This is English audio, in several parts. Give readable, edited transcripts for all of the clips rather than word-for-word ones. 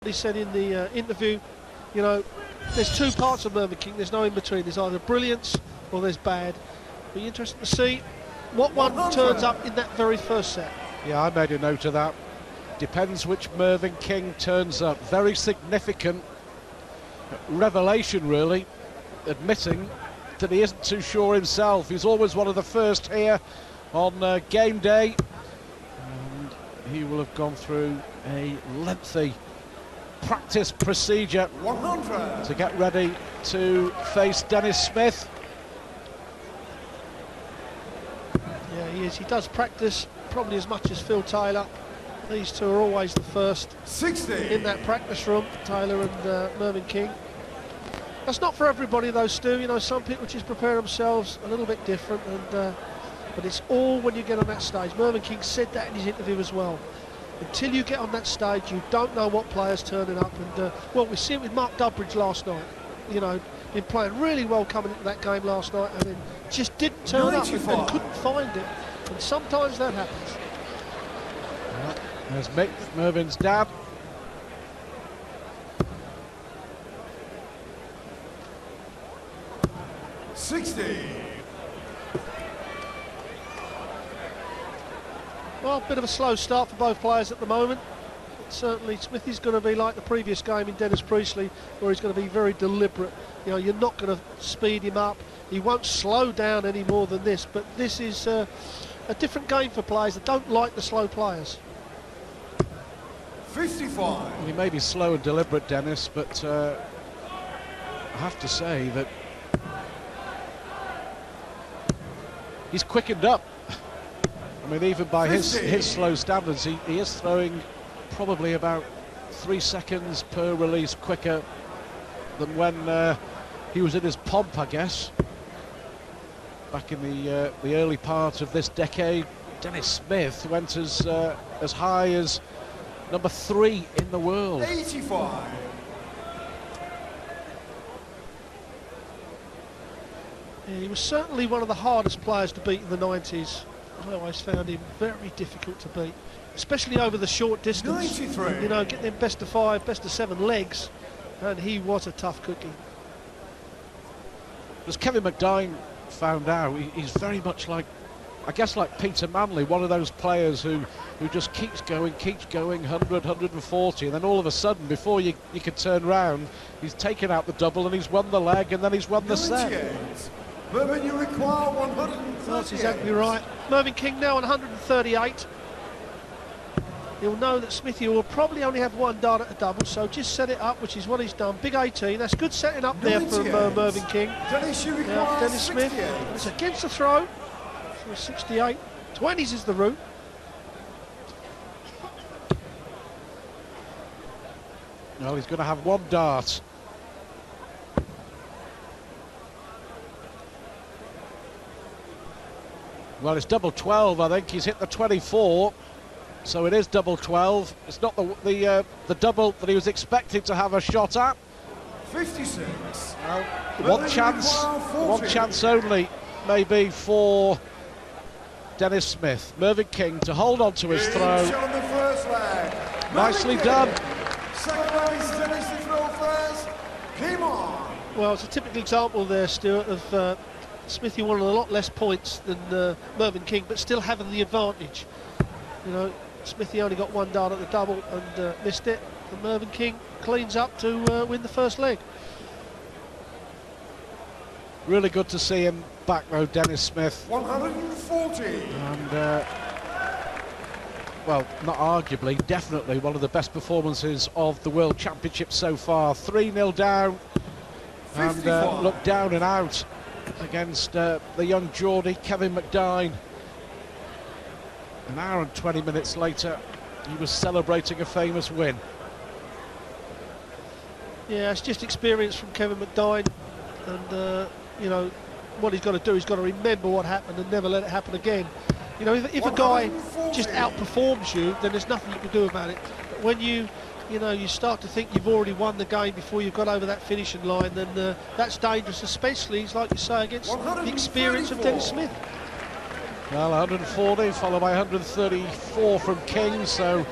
he said in the interview, you know, there's two parts of Mervyn King, there's no in between. There's either brilliance or there's bad. Be interesting to see what one turns up in that very first set. Yeah, I made a note of that. Depends which Mervyn King turns up. Very significant revelation, really, admitting that he isn't too sure himself. He's always one of the first here on game day, and he will have gone through a lengthy practice procedure 100 to get ready to face Dennis Smith. Yeah, he is. He does practice probably as much as Phil Taylor. These two are always the first 60 in that practice room, Taylor and Mervyn King. That's not for everybody though, Stu. You know, some people just prepare themselves a little bit different, and but it's all when you get on that stage. Mervyn King said that in his interview as well. Until you get on that stage, you don't know what players turning up. And well, we see it with Mark Durbridge last night. You know, been playing really well coming into that game last night, and then just didn't turn up and couldn't find it. And sometimes that happens. There's Mick, Mervyn's dad. Well, a bit of a slow start for both players at the moment. Certainly Smithy's going to be like the previous game in Dennis Priestley, where he's going to be very deliberate. You know, you're not going to speed him up. He won't slow down any more than this, but this is a different game for players that don't like the slow players. 55. He may be slow and deliberate, Dennis, but I have to say that he's quickened up. I mean, even by his slow standards, he is throwing probably about 3 seconds per release quicker than when he was in his pomp, I guess. Back in the early part of this decade, Dennis Smith went as high as number 3 in the world. 85. Yeah, he was certainly one of the hardest players to beat in the 90s. I always found him very difficult to beat, especially over the short distance. 93. You know, get them best of 5, best of 7 legs, and he was a tough cookie. As Kevin McDine found out, he's very much like, I guess, like Peter Manley, one of those players who just keeps going, 100, 140, and then all of a sudden, before you can turn round, he's taken out the double and he's won the leg and then he's won the set. Mervyn, you require 138. That's exactly right. Mervyn King now on 138. He'll know that Smithy will probably only have one dart at a double, so just set it up, which is what he's done. Big 18, that's good setting up there from Mervyn King. Dennis, you require Dennis Smith, it's against the throw. So 68. 20s is the route. Well, he's going to have one dart. Well, it's double 12, I think. He's hit the 24, so it is double 12. It's not the double that he was expected to have a shot at. 56. Well, one chance only, maybe, for Dennis Smith. Mervyn King to hold on to his throw. Nicely done. Second race, Dennis to throw first. Came on. Well, it's a typical example there, Stuart, of Smithy wanted a lot less points than Mervyn King, but still having the advantage. You know, Smithy only got one dart at the double and missed it, and Mervyn King cleans up to win the first leg. Really good to see him back though, Dennis Smith. 140. And, well, not arguably, definitely one of the best performances of the World Championship so far. 3-0 down, and looked down and out against the young Geordie, Kevin McDine. An hour and 20 minutes later, he was celebrating a famous win. Yeah, it's just experience from Kevin McDine, and you know, what he's got to do, he's got to remember what happened and never let it happen again. You know, if a guy just outperforms you, then there's nothing you can do about it. But when you know, you start to think you've already won the game before you've got over that finishing line, then that's dangerous, especially, like you say, against the experience of Dennis Smith. Well, 140 followed by 134 from King, so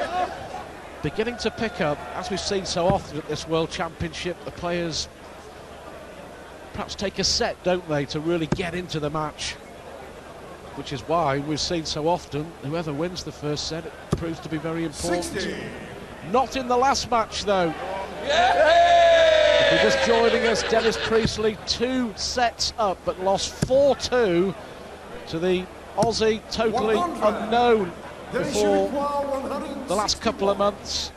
beginning to pick up, as we've seen so often at this World Championship. The players perhaps take a set, don't they, to really get into the match, which is why we've seen so often whoever wins the first set, it proves to be very important. 60. Not in the last match, though. If you're just joining us, Dennis Priestley 2 sets up, but lost 4-2 to the Aussie, totally 100. unknown Dennis before require 161. the last couple of months.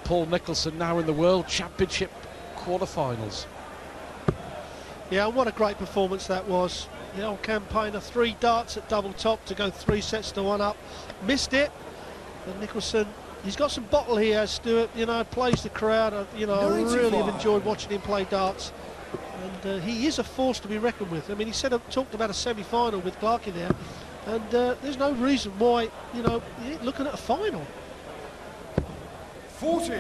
Paul Nicholson now in the World Championship quarterfinals. Yeah, and what a great performance that was. The old campaigner, 3 darts at double top to go 3 sets to 1 up. Missed it, but Nicholson, he's got some bottle here, Stuart, you know, plays the crowd. I really have enjoyed watching him play darts. And he is a force to be reckoned with. I mean, he talked about a semi-final with Clarkey there, and there's no reason why, you know, you're looking at a final. 40.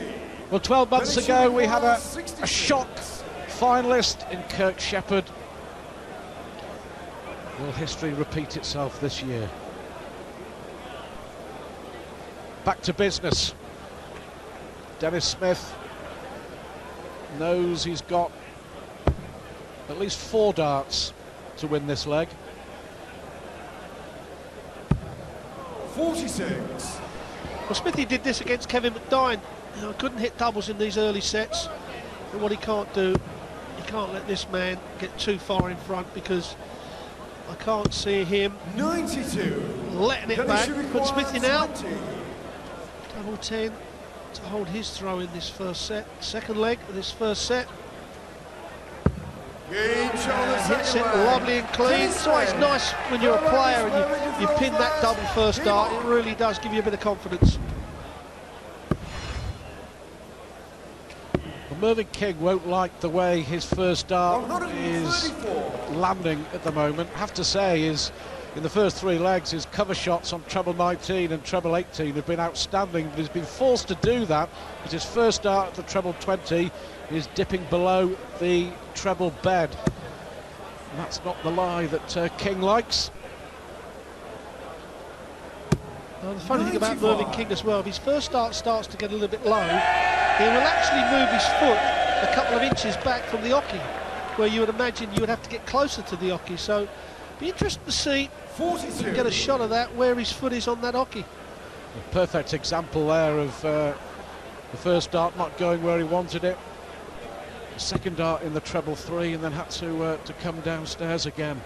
Well, 12 months Dennis ago we had require a 66. shock finalist in Kirk Shepherd. Will history repeat itself this year? Back to business. Dennis Smith knows he's got at least 4 darts to win this leg. 46. Well, Smithy did this against Kevin McDine. You know, couldn't hit doubles in these early sets. But what he can't do, he can't let this man get too far in front, because I can't see him 92. letting it Dennis back. should Put require Smithy now. 20. Double 10 to hold his throw in this first set. Second leg of this first set. Game show on the Hits second it leg. lovely and clean. Dennis It's always Smith. nice when you're a player and you pin that double first dart. It really does give you a bit of confidence. Well, Mervyn King won't like the way his first dart is 134. landing at the moment. I have to say, is in the first 3 legs, his cover shots on treble 19 and treble 18 have been outstanding, but he's been forced to do that because his first dart at the treble 20 is dipping below the treble bed. And that's not the lie that King likes. Well, the funny thing about Mervyn King as well, if his first dart starts to get a little bit low, he will actually move his foot a couple of inches back from the oche, where you would imagine you would have to get closer to the oche. So be interested to see, 42. get a shot of that, where his foot is on that oche. A perfect example there of the first dart not going where he wanted it. The second dart in the treble 3, and then had to come downstairs again.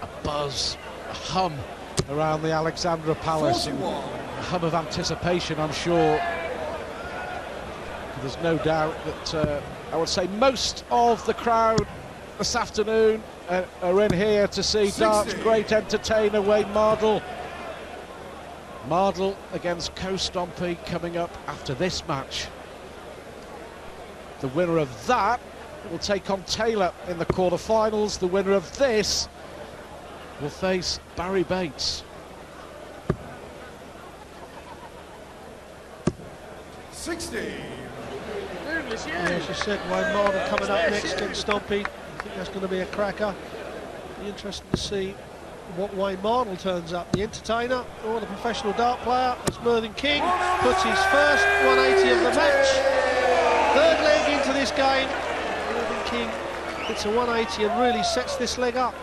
A buzz, a hum around the Alexandra Palace, and 41. a hum of anticipation, I'm sure. There's no doubt that I would say most of the crowd this afternoon are in here to see 60. darts great entertainer Wayne Mardle. Mardle against Stompe coming up after this match. The winner of that will take on Taylor in the quarterfinals. The winner of this will face Barry Bates. 60. As you said, Wayne Mardle coming up next against Stompe. I think that's going to be a cracker. Be interesting to see what Wayne Mardle turns up, the entertainer or the professional dart player, as Mervyn King puts his first 180 of the match. Third leg into this game. Mervyn King hits a 180 and really sets this leg up.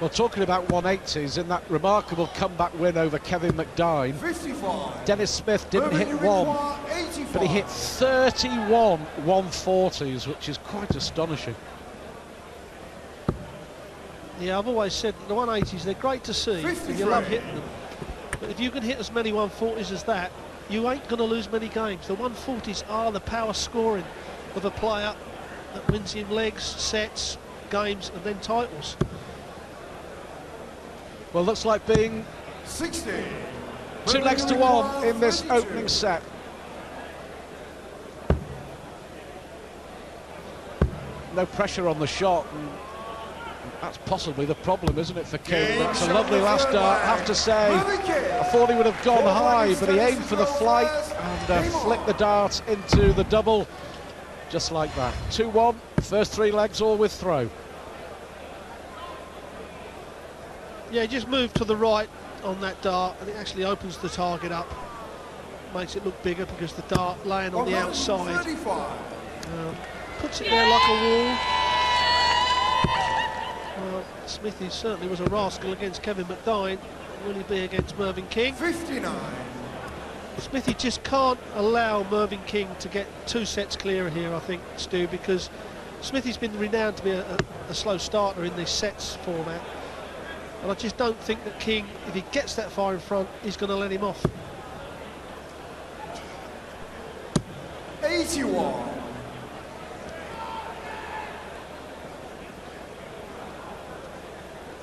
Well, talking about 180s, in that remarkable comeback win over Kevin McDine, 55. Dennis Smith didn't Mervyn, hit you one, require 85. but he hit 31 140s, which is quite astonishing. Yeah, I've always said that the 180s, they're great to see, and you love hitting them. But if you can hit as many 140s as that, you ain't going to lose many games. The 140s are the power scoring of a player that wins in legs, sets, games, and then titles. Well, looks like being 60. 2 legs to 1 in this opening set. No pressure on the shot, and That's possibly the problem, isn't it, for King? That's a lovely last dart, I have to say. I thought he would have gone high, but he aimed for the flight and flicked the dart into the double, just like that. 2-1, first 3 legs all with throw. Yeah, just move to the right on that dart, and it actually opens the target up. Makes it look bigger because the dart laying on the outside puts it there like a wall. Well, Smithy certainly was a rascal against Kevin McDine. Will he be against Mervyn King? 59. Smithy just can't allow Mervyn King to get 2 sets clear here, I think, Stu, because Smithy's been renowned to be a slow starter in this sets format. And I just don't think that King, if he gets that far in front, he's going to let him off. 81.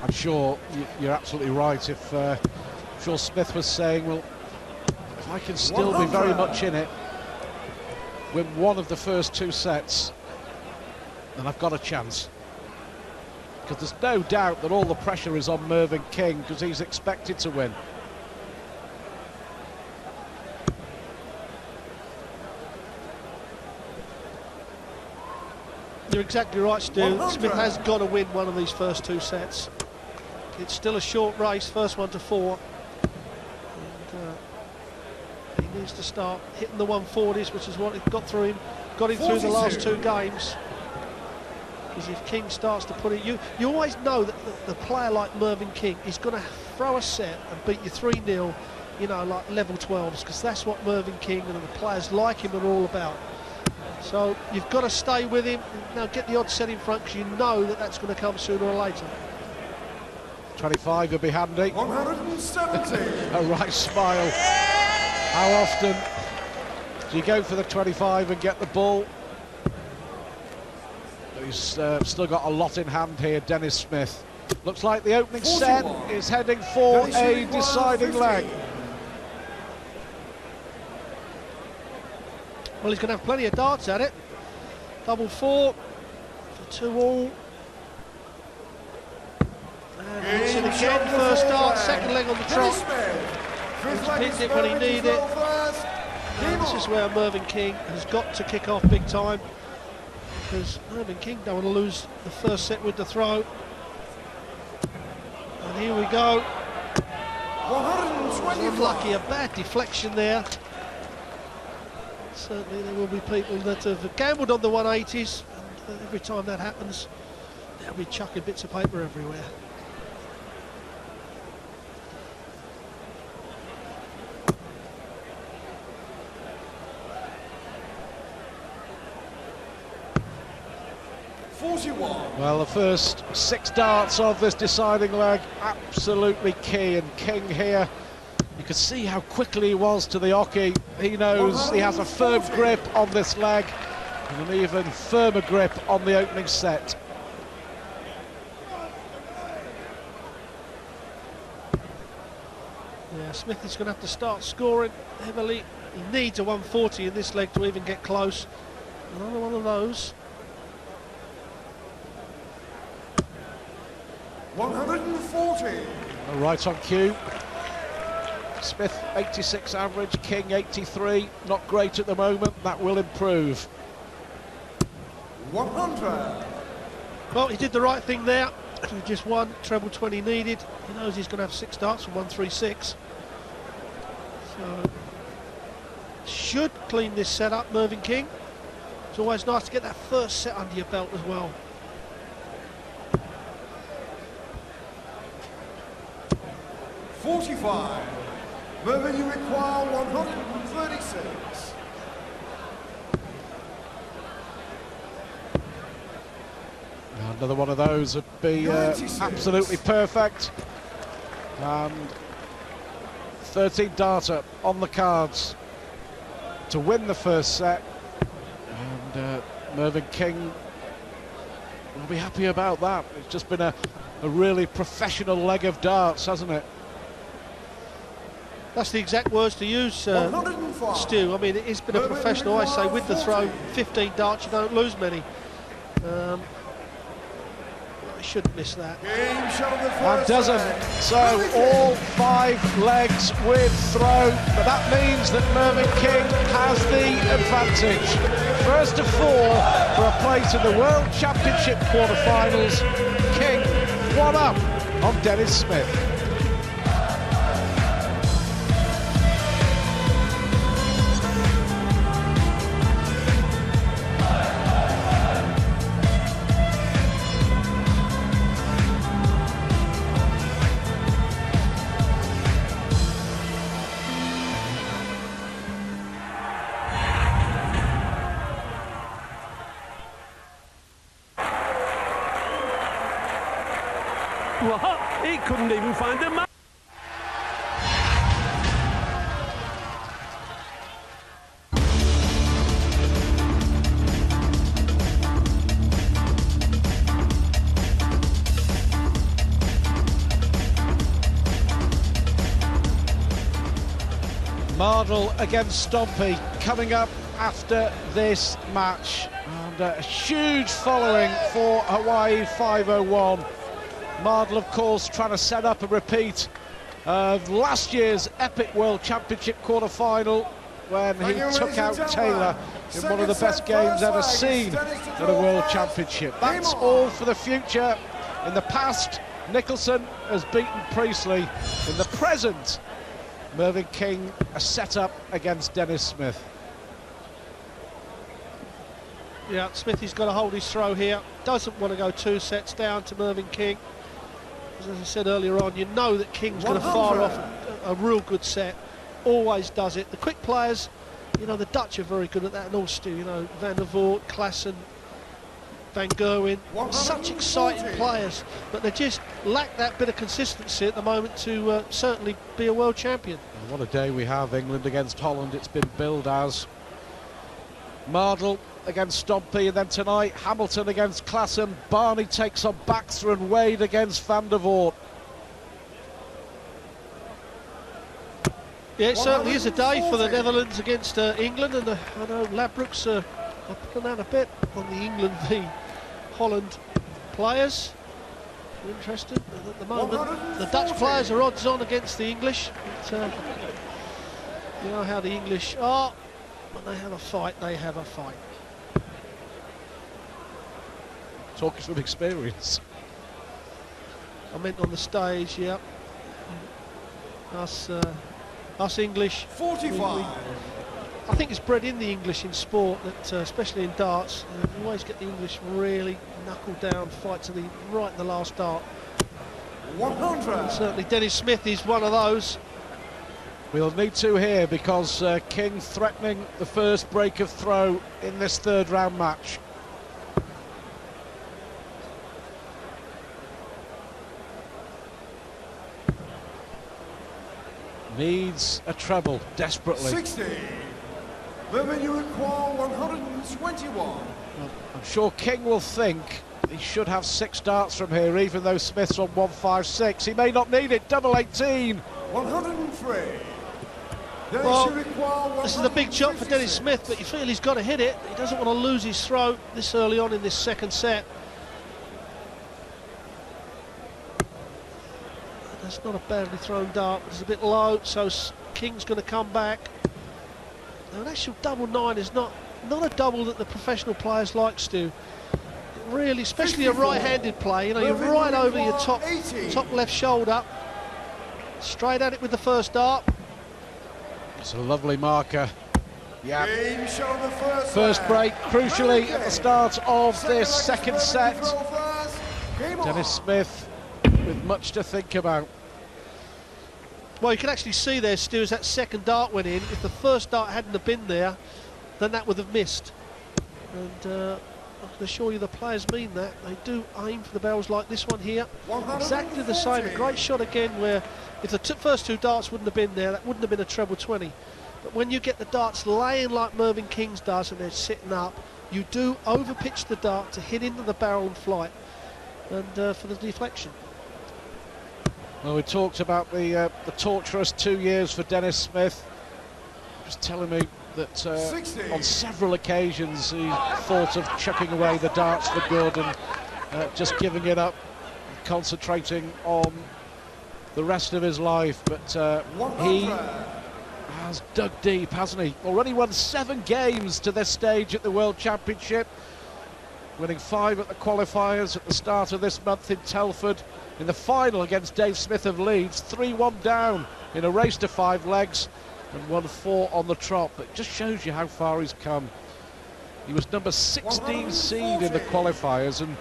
I'm sure you're absolutely right. If sure Smith was saying, well, if I can still be very much in it, win one of the first 2 sets, then I've got a chance. Because there's no doubt that all the pressure is on Mervyn King because he's expected to win. You're exactly right, Stu. Smith has got to win one of these first 2 sets. It's still a short race, first one to 4. And, he needs to start hitting the 140s, which is what it got through him. Got him through the last 2 games. Because if King starts to put it, you always know that the player like Mervyn King is going to throw a set and beat you 3-0, you know, like level 12s, because that's what Mervyn King and the players like him are all about. So you've got to stay with him. Now get the odd set in front because you know that that's going to come sooner or later. 25 would be handy. 170. A right smile. How often do you go for the 25 and get the ball? He's still got a lot in hand here, Dennis Smith. Looks like the opening set is heading for a deciding leg. Well, he's going to have plenty of darts at it. Double 4 for 2 all. And hits it again. First dart, second leg on the trot. He's hit it when he needed it. And this is where Mervyn King has got to kick off big time, because Mervyn King don't want to lose the first set with the throw. And here we go. 125. Unlucky, a bad deflection there. Certainly there will be people that have gambled on the 180s, and every time that happens, they'll be chucking bits of paper everywhere. Well, the first 6 darts of this deciding leg, absolutely key, and King here, you can see how quickly he was to the hockey. He knows he has a firm grip on this leg, and an even firmer grip on the opening set. Yeah, Smith is going to have to start scoring heavily. He needs a 140 in this leg to even get close. Another one of those. 140. Right on cue. Smith 86 average, King 83. Not great at the moment, that will improve. 100. Well, he did the right thing there. Just one treble 20 needed. He knows he's going to have 6 darts from 136. So should clean this set up, Mervyn King. It's always nice to get that first set under your belt as well. .45. Mervyn, you require 136. Another one of those would be absolutely perfect. And 13 darter on the cards to win the first set. And Mervyn King will be happy about that. It's just been a really professional leg of darts, hasn't it? That's the exact words to use, Stu. I mean, it's been a professional, I say, with the throw, 15 darts, you don't lose many. He shouldn't miss that. And doesn't. So all 5 legs with throw, but that means that Mervyn King has the advantage. First of 4 for a place in the World Championship quarter-finals. King 1 up on Dennis Smith. What? He couldn't even find a man. Mardle against Stompe coming up after this match, and a huge following for Hawaii 501. Mardle, of course, trying to set up a repeat of last year's epic World Championship quarter-final when he took out Taylor in one of the best games ever seen at a World Championship. That's all for the future. In the past, Nicholson has beaten Priestley. In the present, Mervyn King a set-up against Dennis Smith. Yeah, Smithy's got to hold his throw here. Doesn't want to go 2 sets down to Mervyn King. As I said earlier on, you know that King's going to fire off a real good set. Always does it. The quick players, you know, the Dutch are very good at that, and also, you know, Van der Voort, Klaassen, Van Gerwen, such exciting players, but they just lack that bit of consistency at the moment to certainly be a world champion. What a day we have. England against Holland, it's been billed as. Mardle against Stompe, and then tonight Hamilton against Klaassen. Barney takes on Baxter, and Wade against Van der Voort. Yeah, it certainly is a day for the Netherlands against England, and I know Ladbrokes are putting out a bit on the England v Holland players. Interested at the moment. The Dutch players are odds on against the English. But, you know how the English are. When they have a fight, they have a fight. Talking from experience. I meant on the stage, yeah. Us English. 45. I think it's bred in the English in sport that, especially in darts, you always get the English really knuckle down, fight to the right in the last dart. 100. And certainly Dennis Smith is one of those. We'll need to here because King threatening the first break of throw in this 3rd round match. Needs a treble desperately. 60. Moving you require 121. I'm sure King will think he should have 6 darts from here, even though Smith's on 156. He may not need it. Double 18. 103. Well, this is a big shot for Dennis Smith, but you feel he's got to hit it. He doesn't want to lose his throw this early on in this 2nd set. That's not a badly thrown dart, but it's a bit low, so King's going to come back. Now, an actual double 9 is not a double that the professional players like, Stu. Really, especially a right-handed play, you know, you're right over your top left shoulder. Straight at it with the first dart. It's a lovely marker. Yeah. First break, crucially, at the start of this 2nd set. Dennis Smith with much to think about. Well, you can actually see there, Stu, as that 2nd dart went in. If the first dart hadn't have been there, then that would have missed. And I can assure you the players mean that. They do aim for the barrels like this one here. Exactly the same. A great shot again where if the first 2 darts wouldn't have been there, that wouldn't have been a treble 20. But when you get the darts laying like Mervyn King's does and they're sitting up, you do overpitch the dart to hit into the barrel and flight, and for the deflection. Well, we talked about the torturous 2 years for Dennis Smith. Just telling me that on several occasions he thought of chucking away the darts for good and just giving it up. concentrating on the rest of his life, but he has dug deep, hasn't he? Already won 7 games to this stage at the World Championship, winning 5 at the qualifiers at the start of this month in Telford. In the final against Dave Smith of Leeds, 3-1 down in a race to 5 legs and won 4 on the trot. But it just shows you how far he's come. He was number 16 seed in the qualifiers, and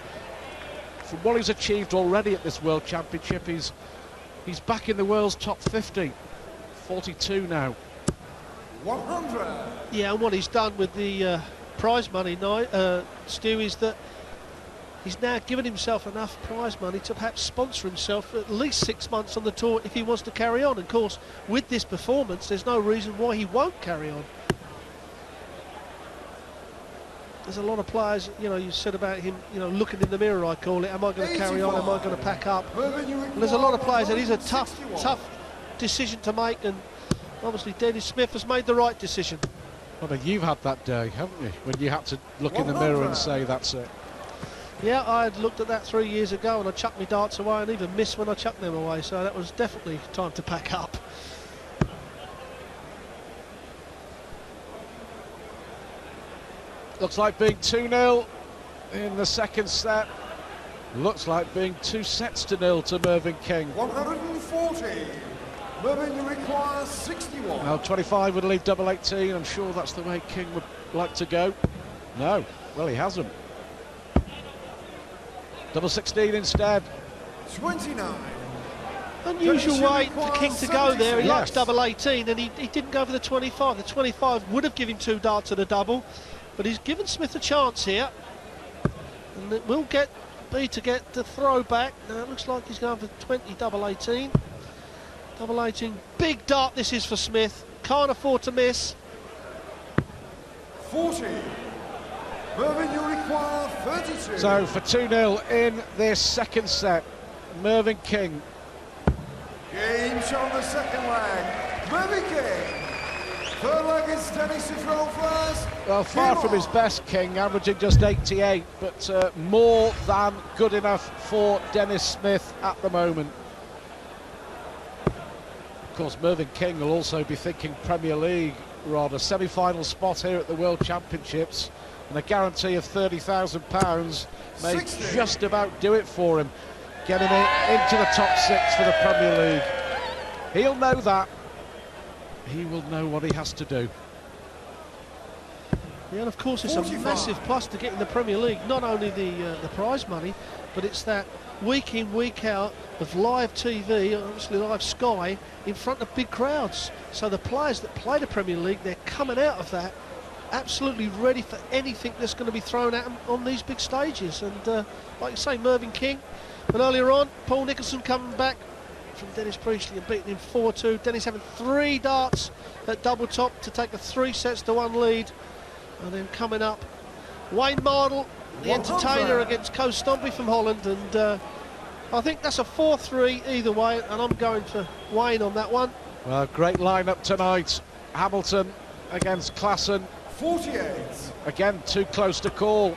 from what he's achieved already at this World Championship, he's back in the world's top 50. 42 now. 100. Yeah, and what he's done with the prize money now, Stu, is that he's now given himself enough prize money to perhaps sponsor himself for at least 6 months on the tour if he wants to carry on. Of course, with this performance, there's no reason why he won't carry on. There's a lot of players, you know, you said about him, you know, looking in the mirror, I call it. Am I going to carry on? Am I going to pack up? And there's a lot of players, and it is a tough decision to make, and obviously Dennis Smith has made the right decision. Well, you've had that day, haven't you, when you had to look in the mirror and say that's it? Yeah, I had looked at that 3 years ago and I chucked my darts away and even missed when I chucked them away, so that was definitely time to pack up. Looks like being 2-0 in the second set. Looks like being 2 sets to 0 to Mervyn King. 140. Mervyn, you require 61. Now 25 would leave double 18. I'm sure that's the way King would like to go. No, well, he hasn't. Double 16 instead. 29. Unusual way for King to go there. He Yes. likes double 18 and he didn't go for the 25. The 25 would have given him 2 darts at a double, but he's given Smith a chance here. And it will be to get the throw back. Now it looks like he's going for 20 double 18. Double 18, big dart this is for Smith. Can't afford to miss. 40. Mervyn, you require 32. So for 2-0 in this second set, Mervyn King. Game shown the second leg. Mervyn King. Third leg is Dennis Smith first. Well, far from his best, King, averaging just 88, but more than good enough for Dennis Smith at the moment. Of course, Mervyn King will also be thinking Premier League, rather. Semi-final spot here at the World Championships and a guarantee of £30,000 may 60. just about do it for him, getting it into the top 6 for the Premier League. He'll know that. He will know what he has to do. Yeah, and of course it's 45. a massive plus to get in the Premier League. Not only the prize money, but it's that week in, week out of live TV, obviously live Sky, in front of big crowds. So the players that play the Premier League, they're coming out of that absolutely ready for anything that's going to be thrown at them on these big stages. And like you say, Mervyn King. But earlier on, Paul Nicholson coming back from Dennis Priestley and beating him 4-2. Dennis having 3 darts at double top to take a 3-1 lead. And then coming up, Wayne Mardle, the entertainer, against Stompe from Holland. And I think that's a 4-3 either way, and I'm going for Wayne on that one. Well, great lineup tonight. Hamilton against Klassen. 48. Again, too close to call.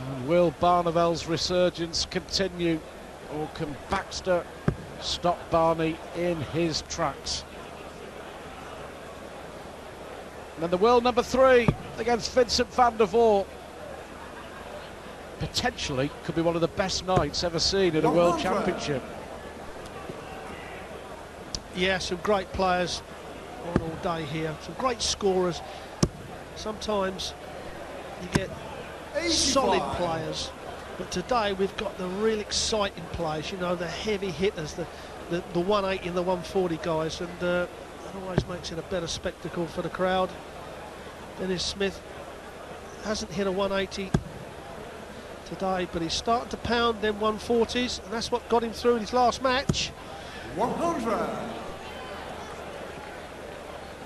And will Barnevel's resurgence continue, or can Baxter stop Barney in his tracks? And then the world number 3 against Vincent van der Voort. Potentially could be one of the best nights ever seen in a World Championship. Yeah, some great players on all day here. Some great scorers. Sometimes you get 85. solid players, but today we've got the real exciting players, you know, the heavy hitters, the 180 and the 140 guys, and that always makes it a better spectacle for the crowd. Dennis Smith hasn't hit a 180 today, but he's starting to pound them 140s, and that's what got him through in his last match. 100.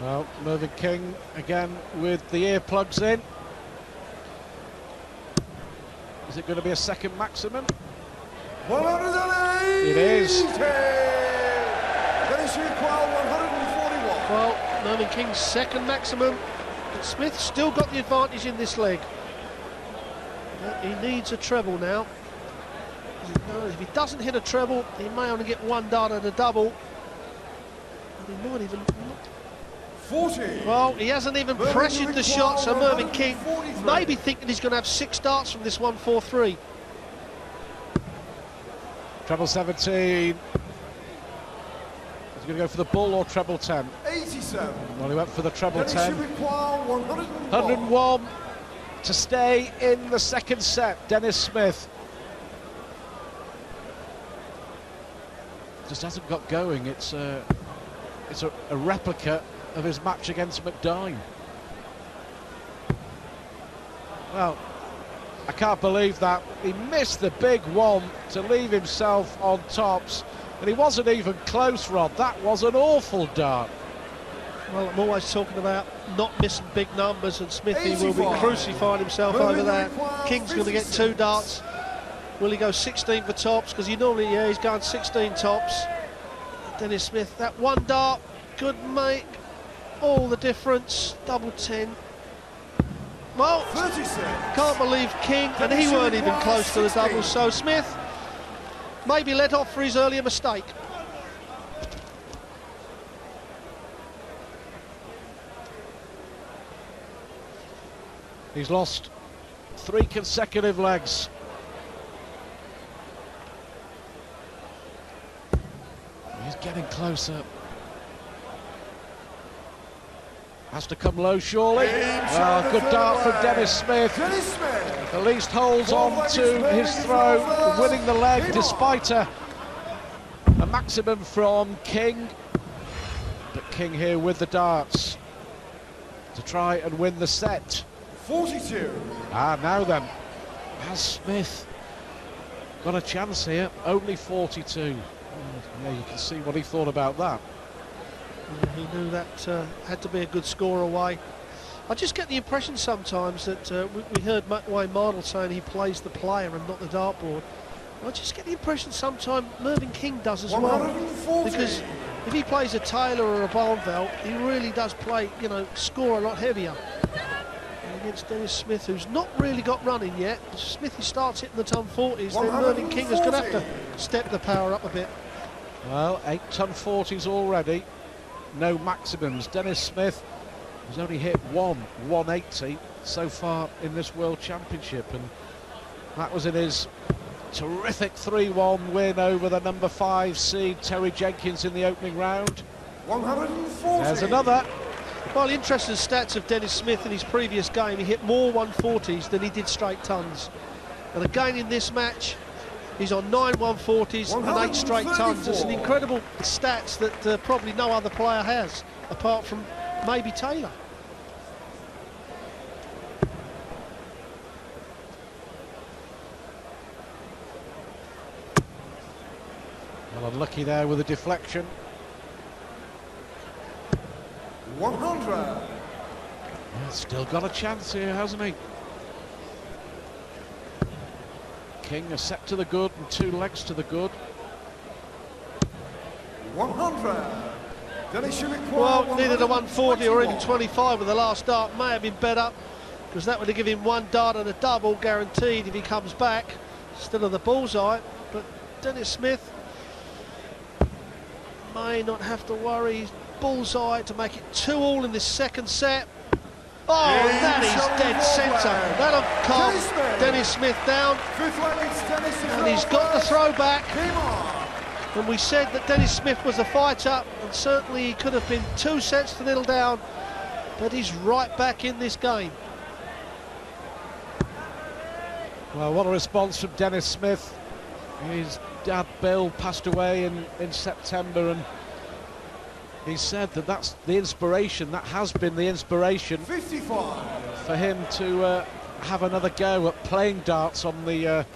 Well, Mervyn King again with the earplugs in. Is it going to be a second maximum? 180. It is. Dennis require 141. Well, Mervyn King's second maximum, but Smith still got the advantage in this leg. But he needs a treble now. He knows if he doesn't hit a treble, he may only get one dart at a double. And he might even... 40. Well, he hasn't even pressured the shot, so Mervyn King may be thinking he's going to have 6 darts from this 1-4-3. Treble 17. He's going to go for the bull or treble 10? 87. Well, he went for the treble 10. 101. 101 to stay in the second set. Dennis Smith just hasn't got going. It's a replica of his match against McDyne. Well, I can't believe that. He missed the big one to leave himself on tops, and he wasn't even close, Rod. That was an awful dart. Well, I'm always talking about not missing big numbers, and Smithy will be crucifying himself over that. King's going to get 2 darts. Will he go 16 for tops? Because he normally, he's going 16 tops. Dennis Smith, that 1 dart could make all the difference. Double 10. Well, 36. Can't believe King, and he weren't even close to the double. So Smith maybe let off for his earlier mistake. He's lost 3 consecutive legs. He's getting closer. Has to come low, surely. Well, good dart from Dennis Smith. At least holds on to his throw, winning the leg despite a maximum from King. But King here with the darts to try and win the set. 42. Now then, has Smith got a chance here? Only 42. Yeah, you can see what he thought about that. Yeah, he knew that had to be a good score away. I just get the impression sometimes that we heard Wayne Mardle saying he plays the player and not the dartboard. I just get the impression sometimes Mervyn King does as well. Because if he plays a Taylor or a Barnveld, he really does play, score a lot heavier. And against Dennis Smith, who's not really got running yet, if Smithy starts hitting the ton 40s, then Mervyn King is going to have to step the power up a bit. Well, 8 ton 40s already. No maximums. Dennis Smith has only hit 180 so far in this World Championship, and that was in his terrific 3-1 win over the number 5 seed Terry Jenkins in the opening round. 140. There's another. Well, interesting stats of Dennis Smith in his previous game. He hit more 140s than he did straight tons. And again in this match, he's on 9 140s and 8 straight tons. It's an incredible stats that probably no other player has, apart from maybe Taylor. Well, unlucky there with a deflection. 100. Well, still got a chance here, hasn't he? King a set to the good and 2 legs to the good. 100. Well, needed a 140 or even 25 with the last dart. May have been better, because that would have given him 1 dart and a double guaranteed if he comes back. Still at the bullseye, but Dennis Smith may not have to worry. He's bullseye to make it 2-all in this second set. Oh, that is dead centre. That'll calm Dennis Smith down. And he's got the throw back. And we said that Dennis Smith was a fighter, and certainly he could have been 2 sets to 0 down, but he's right back in this game. Well, what a response from Dennis Smith. His dad Bill passed away in September, and he said that that's the inspiration, that has been the inspiration 55. for him to have another go at playing darts on the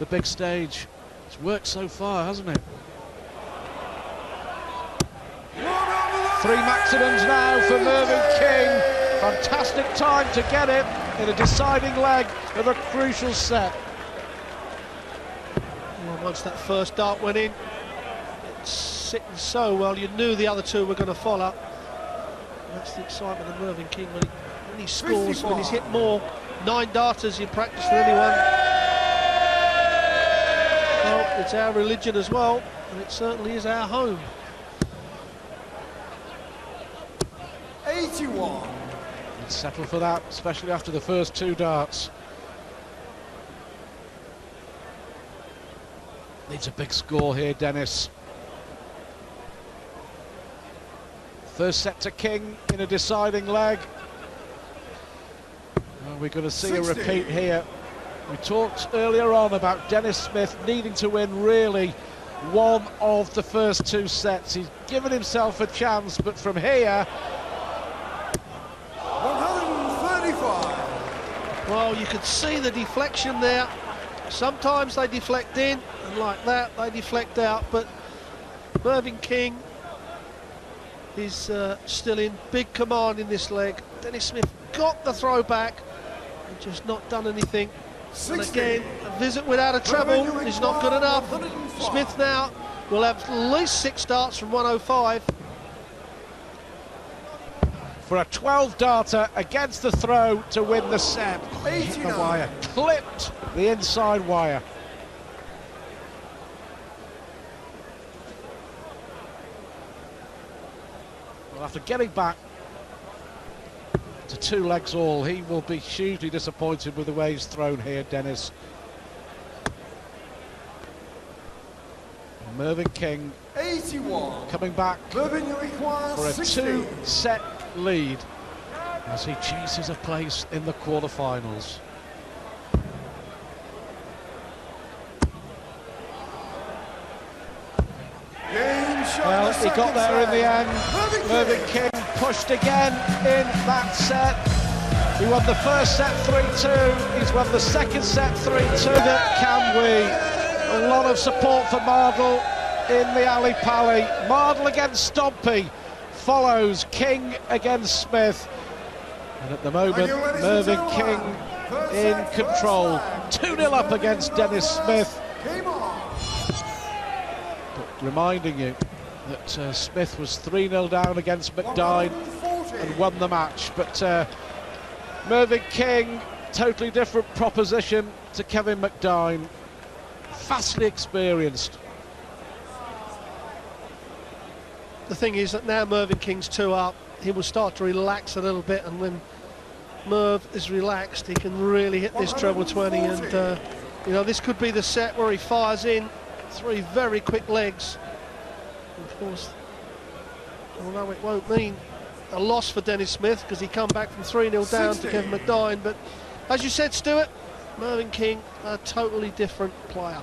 big stage. It's worked so far, hasn't it? 3 maximums now for Mervyn King. Fantastic time to get it in a deciding leg of a crucial set. Well, once that first dart went in, it's sitting so well, you knew the other 2 were going to follow. That's the excitement of Mervyn King when he scores, 55. When he's hit more 9 darters in practice for anyone. it's our religion as well, and it certainly is our home. 81. He'd settle for that, especially after the first 2 darts. Needs a big score here, Dennis. First set to King in a deciding leg. Well, we're going to see 60. a repeat here. We talked earlier on about Dennis Smith needing to win really one of the first 2 sets. He's given himself a chance, but from here... 135. Well, you could see the deflection there. Sometimes they deflect in, and like that, they deflect out, but Mervyn King is still in big command in this leg. Dennis Smith got the throw back and just not done anything. 60. And again, a visit without a treble is not good enough. 105. Smith now will have at least 6 darts from 105. For a 12-darter against the throw to win the set. Hit the 89. wire, clipped the inside wire. Well, after getting back to 2 legs all, he will be hugely disappointed with the way he's thrown here, Dennis. Mervyn King 81. coming back Mervyn, you require for a 60. 2-set lead as he chases a place in the quarterfinals. Well, he got there in the end. Mervyn King pushed again in that set. He won the first set 3-2. He's won the second set 3-2. Can we? A lot of support for Mardle in the Ali Pali. Mardle against Stompe follows King against Smith. And at the moment, Mervyn King in control. 2-0 up against Dennis Smith. But reminding you that Smith was 3-0 down against McDine and won the match. But Mervyn King, totally different proposition to Kevin McDine. Vastly experienced. The thing is that now Mervyn King's 2 up, he will start to relax a little bit, and when Merv is relaxed, he can really hit this treble 20, and you know, this could be the set where he fires in 3 very quick legs. Of course, although it won't mean a loss for Dennis Smith because he come back from 3-0 down to Kevin McDine, but as you said, Stuart, Mervyn King, a totally different player.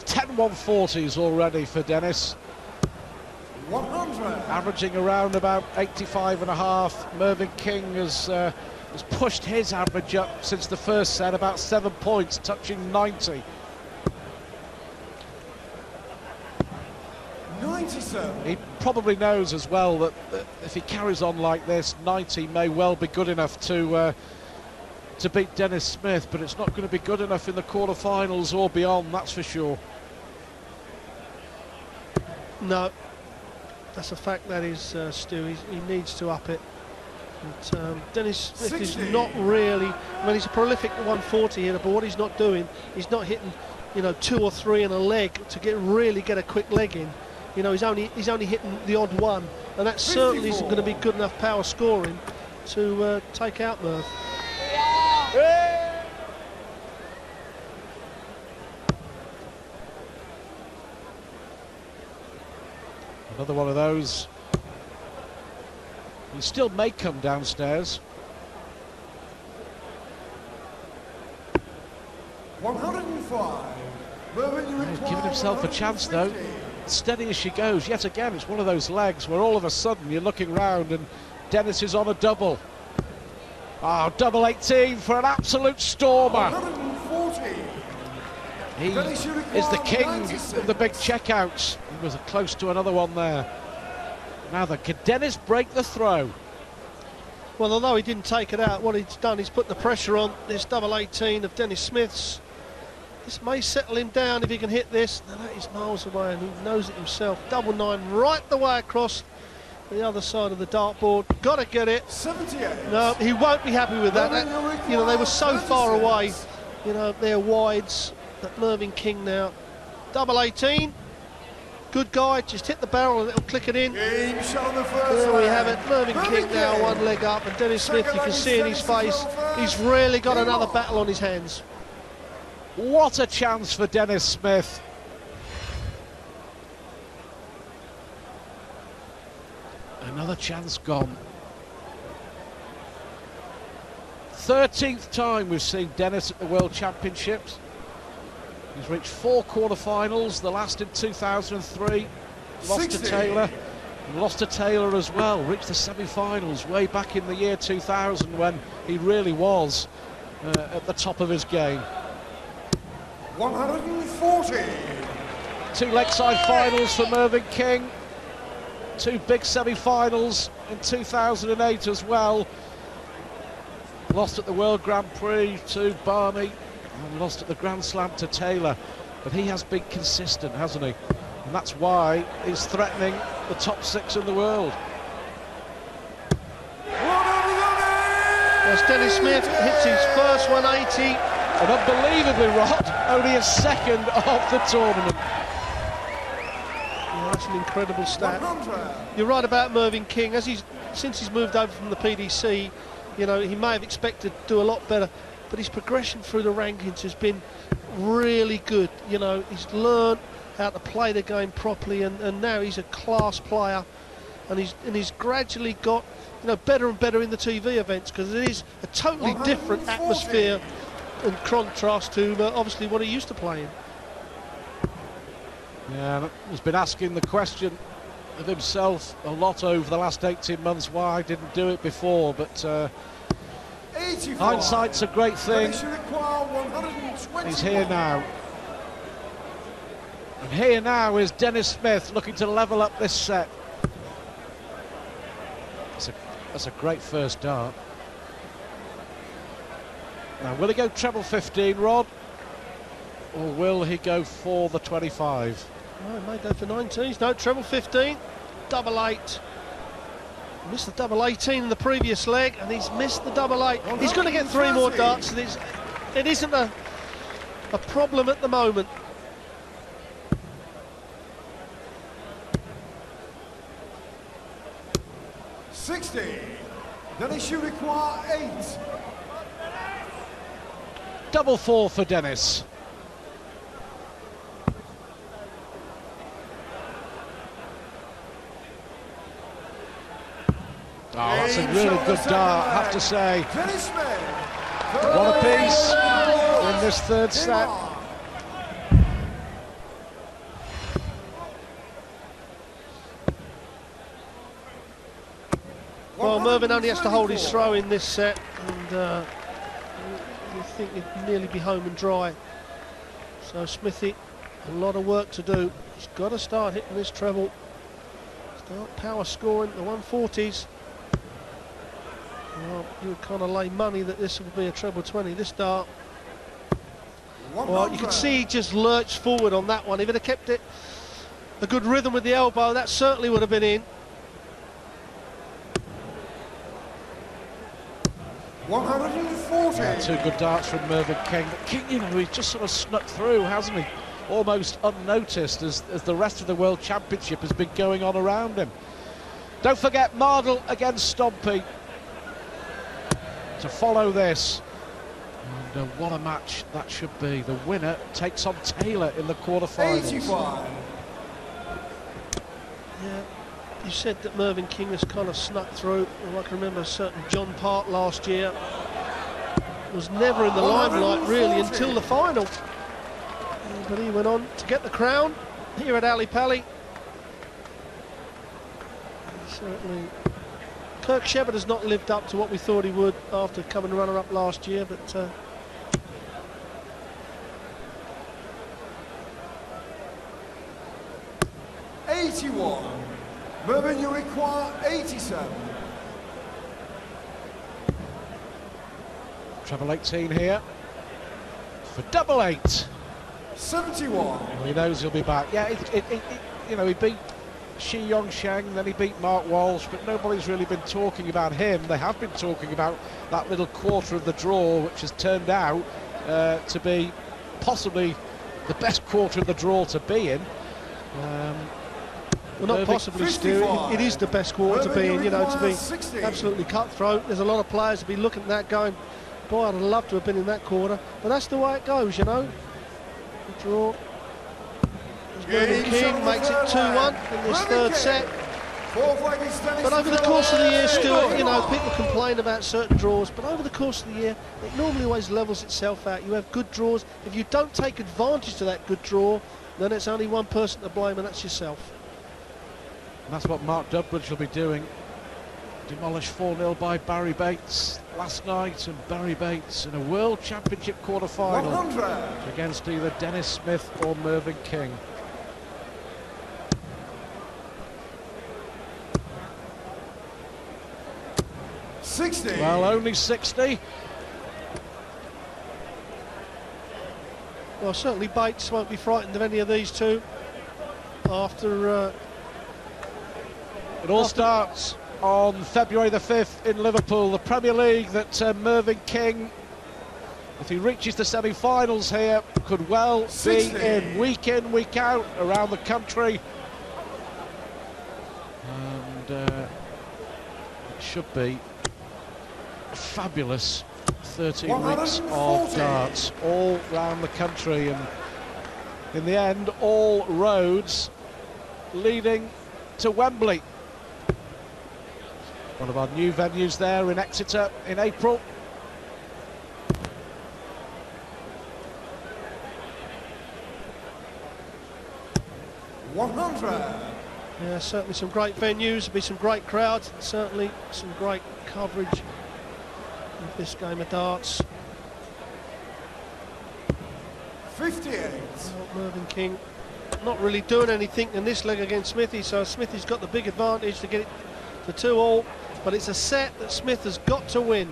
Ten 140s already for Dennis. 100. Averaging around about 85.5. Mervyn King has pushed his average up since the first set, about 7 points, touching 90. 97. He probably knows as well that if he carries on like this, 90 may well be good enough to beat Dennis Smith, but it's not going to be good enough in the quarterfinals or beyond, that's for sure. No, that's a fact, that is, Stu. He needs to up it. But, Dennis Smith 60. is not really, I mean, he's a prolific 140 hitter, but what he's not doing, he's not hitting, you know, 2 or 3 in a leg to really get a quick leg in. You know, he's only hitting the odd one, and that certainly isn't going to be good enough power scoring to take out Merv. Another one of those. He still may come downstairs. 105. He's given himself a chance though. Steady as she goes. Yet again, it's one of those legs where all of a sudden you're looking round and Dennis is on a double. Oh, double 18 for an absolute stormer. 140. He is the king of the big checkouts. He was close to another one there. Now then, can Dennis break the throw? Well, although he didn't take it out, what he's done is put the pressure on this double 18 of Dennis Smith's. This may settle him down if he can hit this. Now that is miles away, and he knows it himself. Double 9 right the way across the other side of the dartboard. Got to get it. 78. No, he won't be happy with that. You know, they were so far away. You know, they're wides. That Mervyn King now. Double 18. Good guy. Just hit the barrel and it'll click it in. Game shown the first There we leg. have it. Mervyn King now one leg up, and Dennis Smith, you can see in his face, he's really got another battle on his hands. What a chance for Dennis Smith. Another chance gone. 13th time we've seen Dennis at the World Championships. He's reached 4 quarter-finals, the last in 2003, lost 60. to Taylor, and lost to Taylor as well, reached the semi-finals way back in the year 2000 when he really was at the top of his game. 140. 2 leg-side finals for Mervyn King, 2 big semi-finals in 2008 as well. Lost at the World Grand Prix to Barney, and lost at the Grand Slam to Taylor. But he has been consistent, hasn't he? And that's why he's threatening the top 6 in the world. As Dennis Smith hits his first 180. And unbelievably, Rod, only a second of the tournament. Yeah, that's an incredible stat. 100. You're right about Mervyn King. Since he's moved over from the PDC, you know, he may have expected to do a lot better, but his progression through the rankings has been really good. You know, he's learned how to play the game properly, and now he's a class player, and he's gradually got, you know, better and better in the TV events, because it is a totally different atmosphere and contrast to obviously what he used to play in. Yeah, he's been asking the question of himself a lot over the last 18 months why I didn't do it before, but 85. hindsight's a great thing. Finish require 121. He's here now. And here now is Dennis Smith looking to level up this set. That's a great first dart. Now, will he go treble 15, Rod? Or will he go for the 25? Oh, he may go for 19s. No, treble 15, double 8. Missed the double 18 in the previous leg, and he's missed the double 8. He's going to get 3 more darts. And it isn't a problem at the moment. Then he should require 8. Double 4 for Dennis. Oh, that's a really good dart, I have to say. Dennis Smith. One apiece in this third set. Well, Mervyn only has to hold his throw in this set, and you think he'd nearly be home and dry. So Smithy, a lot of work to do. He's got to start hitting this treble. Start power scoring the 140s. Well, you would kind of lay money that this would be a treble 20, this dart. Well, you can see he just lurched forward on that one. If he'd have kept it a good rhythm with the elbow, that certainly would have been in. 140. Yeah, 2 good darts from Mervyn King. King, you know, he's just sort of snuck through, hasn't he? Almost unnoticed as the rest of the World Championship has been going on around him. Don't forget Mardle against Stompe to follow this. And what a match that should be. The winner takes on Taylor in the quarterfinals. 85. Yeah, you said that Mervyn King has kind of snuck through. Well, I can remember a certain John Park last year was never in the limelight really until the final. But he went on to get the crown here at Ali Pali. Certainly, Kirk Shepard has not lived up to what we thought he would after coming runner-up last year, but 81. Mervyn, you require 87. Treble 18 here for double 8. 71. Well, he knows he'll be back. Yeah, you know, he beat Shi Yongsheng, then he beat Mark Walsh, but nobody's really been talking about him. They have been talking about that little quarter of the draw, which has turned out to be possibly the best quarter of the draw to be in. Well, not possibly, Stu. It is the best quarter to be in, you know, to be absolutely cutthroat. There's a lot of players to be looking at that going, boy, I'd love to have been in that quarter. But that's the way it goes, you know. The draw. Mervyn King makes it 2-1 in this third set. But over the course of the year, Stuart, you know, people complain about certain draws, but over the course of the year, it normally always levels itself out. You have good draws. If you don't take advantage of that good draw, then it's only one person to blame, and that's yourself. And that's what Mark Dudbridge will be doing. Demolished 4-0 by Barry Bates last night, and Barry Bates in a World Championship quarter-final against either Dennis Smith or Mervyn King. Well, only 60. Well, certainly Bates won't be frightened of any of these two after... It all starts on February the 5th in Liverpool, the Premier League that Mervyn King, if he reaches the semi-finals here, could well be in week out around the country. And it should be a fabulous 13 weeks of darts all round the country, and in the end all roads leading to Wembley, one of our new venues there in Exeter in April. Yeah, certainly some great venues, there'll be some great crowds, certainly some great coverage of this game of darts. 58. Well, Mervyn King not really doing anything in this leg against Smithy, so Smithy's got the big advantage to get it to 2-all, but it's a set that Smith has got to win.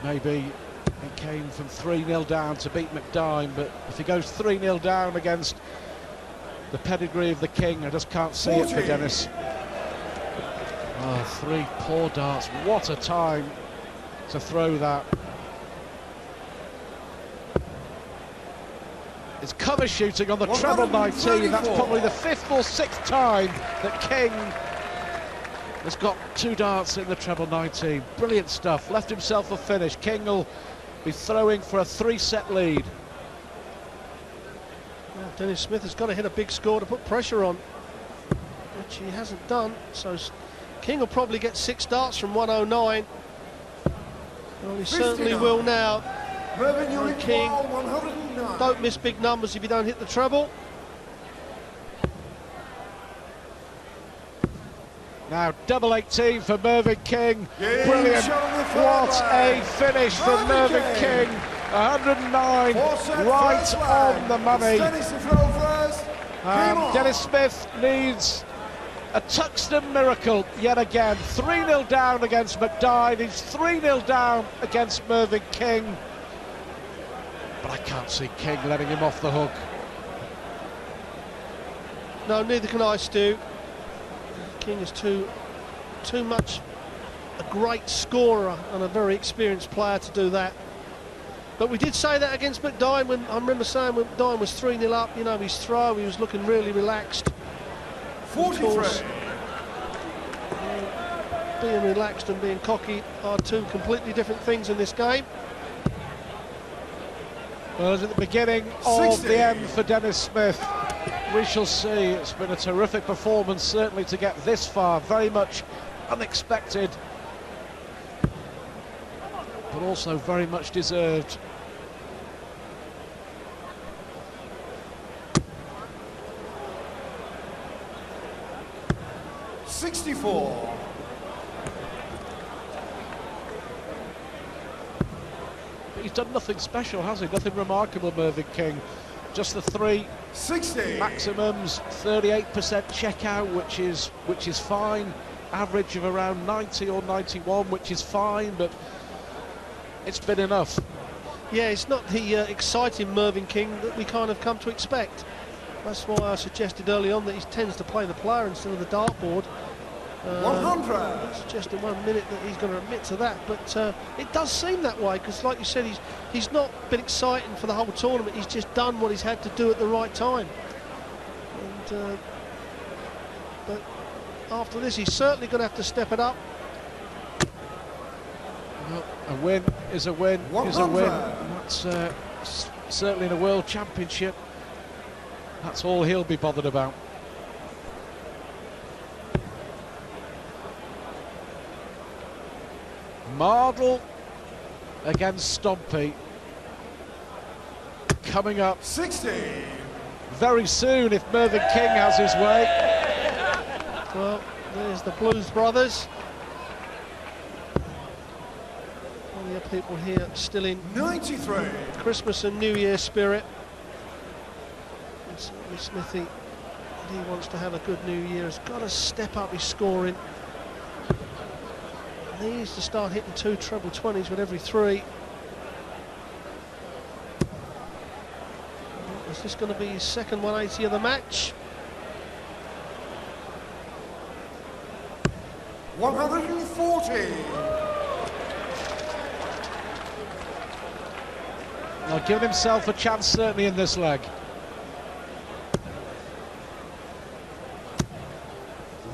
Maybe he came from 3-0 down to beat McDime, but if he goes 3-0 down against the pedigree of the King, I just can't see it for Dennis. Oh, 3 poor darts. What a time to throw that. It's cover shooting on the treble 19. That's probably the 5th or 6th time that King has got 2 darts in the treble 19. Brilliant stuff. Left himself a finish. King will be throwing for a 3-set lead. Well, Dennis Smith has got to hit a big score to put pressure on, which he hasn't done, so King will probably get 6 darts from 109. Well, he certainly will now. Mervyn King, 109. don't miss big numbers if you don't hit the treble. Now double 18 for Mervyn King. Brilliant. What a finish for Mervyn King. 109 right on the money. Dennis Smith needs a Tuxton miracle yet again. 3-0 down against McDime. He's 3-0 down against Mervyn King. But I can't see King letting him off the hook. No, neither can I, Stu. King is too much a great scorer and a very experienced player to do that. But we did say that against McDime. When I remember saying when McDime was 3-0 up, you know, his throw, he was looking really relaxed. 43. Being relaxed and being cocky are 2 completely different things in this game. Well, it's at the beginning of the end for Dennis Smith. We shall see. It's been a terrific performance, certainly to get this far. Very much unexpected, but also very much deserved. .64. But he's done nothing special, has he? Nothing remarkable, Mervyn King. Just the 3 60 maximums, 38% checkout, which is fine. Average of around 90 or 91, which is fine, but it's been enough. Yeah, it's not the exciting Mervyn King that we kind of come to expect. That's why I suggested early on that he tends to play the player instead of the dartboard. 100. I suggested 1 minute that he's going to admit to that, but it does seem that way, because like you said, he's not been exciting for the whole tournament. He's just done what he's had to do at the right time. And but after this, he's certainly going to have to step it up. Well, a win is a win is a win. That's certainly in a World Championship. That's all he'll be bothered about. Mardle against Stompe. Coming up 60. very soon if Mervyn King has his way. Well, there's the Blues Brothers. Plenty of people here still in 93. Christmas and New Year spirit. And certainly Smithy, if he wants to have a good New Year, has got to step up his scoring. He needs to start hitting 2 treble 20s with every 3. Is this going to be his second 180 of the match? 140. Well, giving himself a chance certainly in this leg.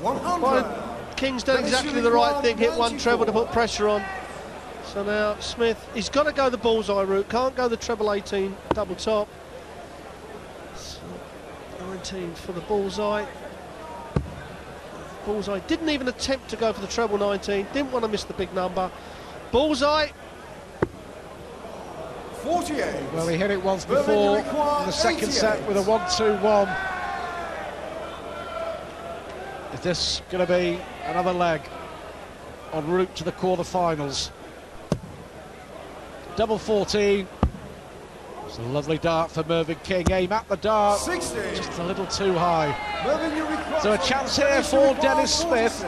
100. Well, King's done exactly the right thing, hit 1 treble to put pressure on. So now Smith, he's got to go the bullseye route, can't go the treble 18 double top. So 19 for the bullseye. Bullseye didn't even attempt to go for the treble 19, didn't want to miss the big number. Bullseye. 48. Well, he hit it once before in the second set with a 1-2-1. Is this going to be another leg en route to the quarter-finals? Double 14. It's a lovely dart for Mervyn King. Aim at the dart. 60. Just a little too high. Mervyn, So a chance here for Dennis Smith.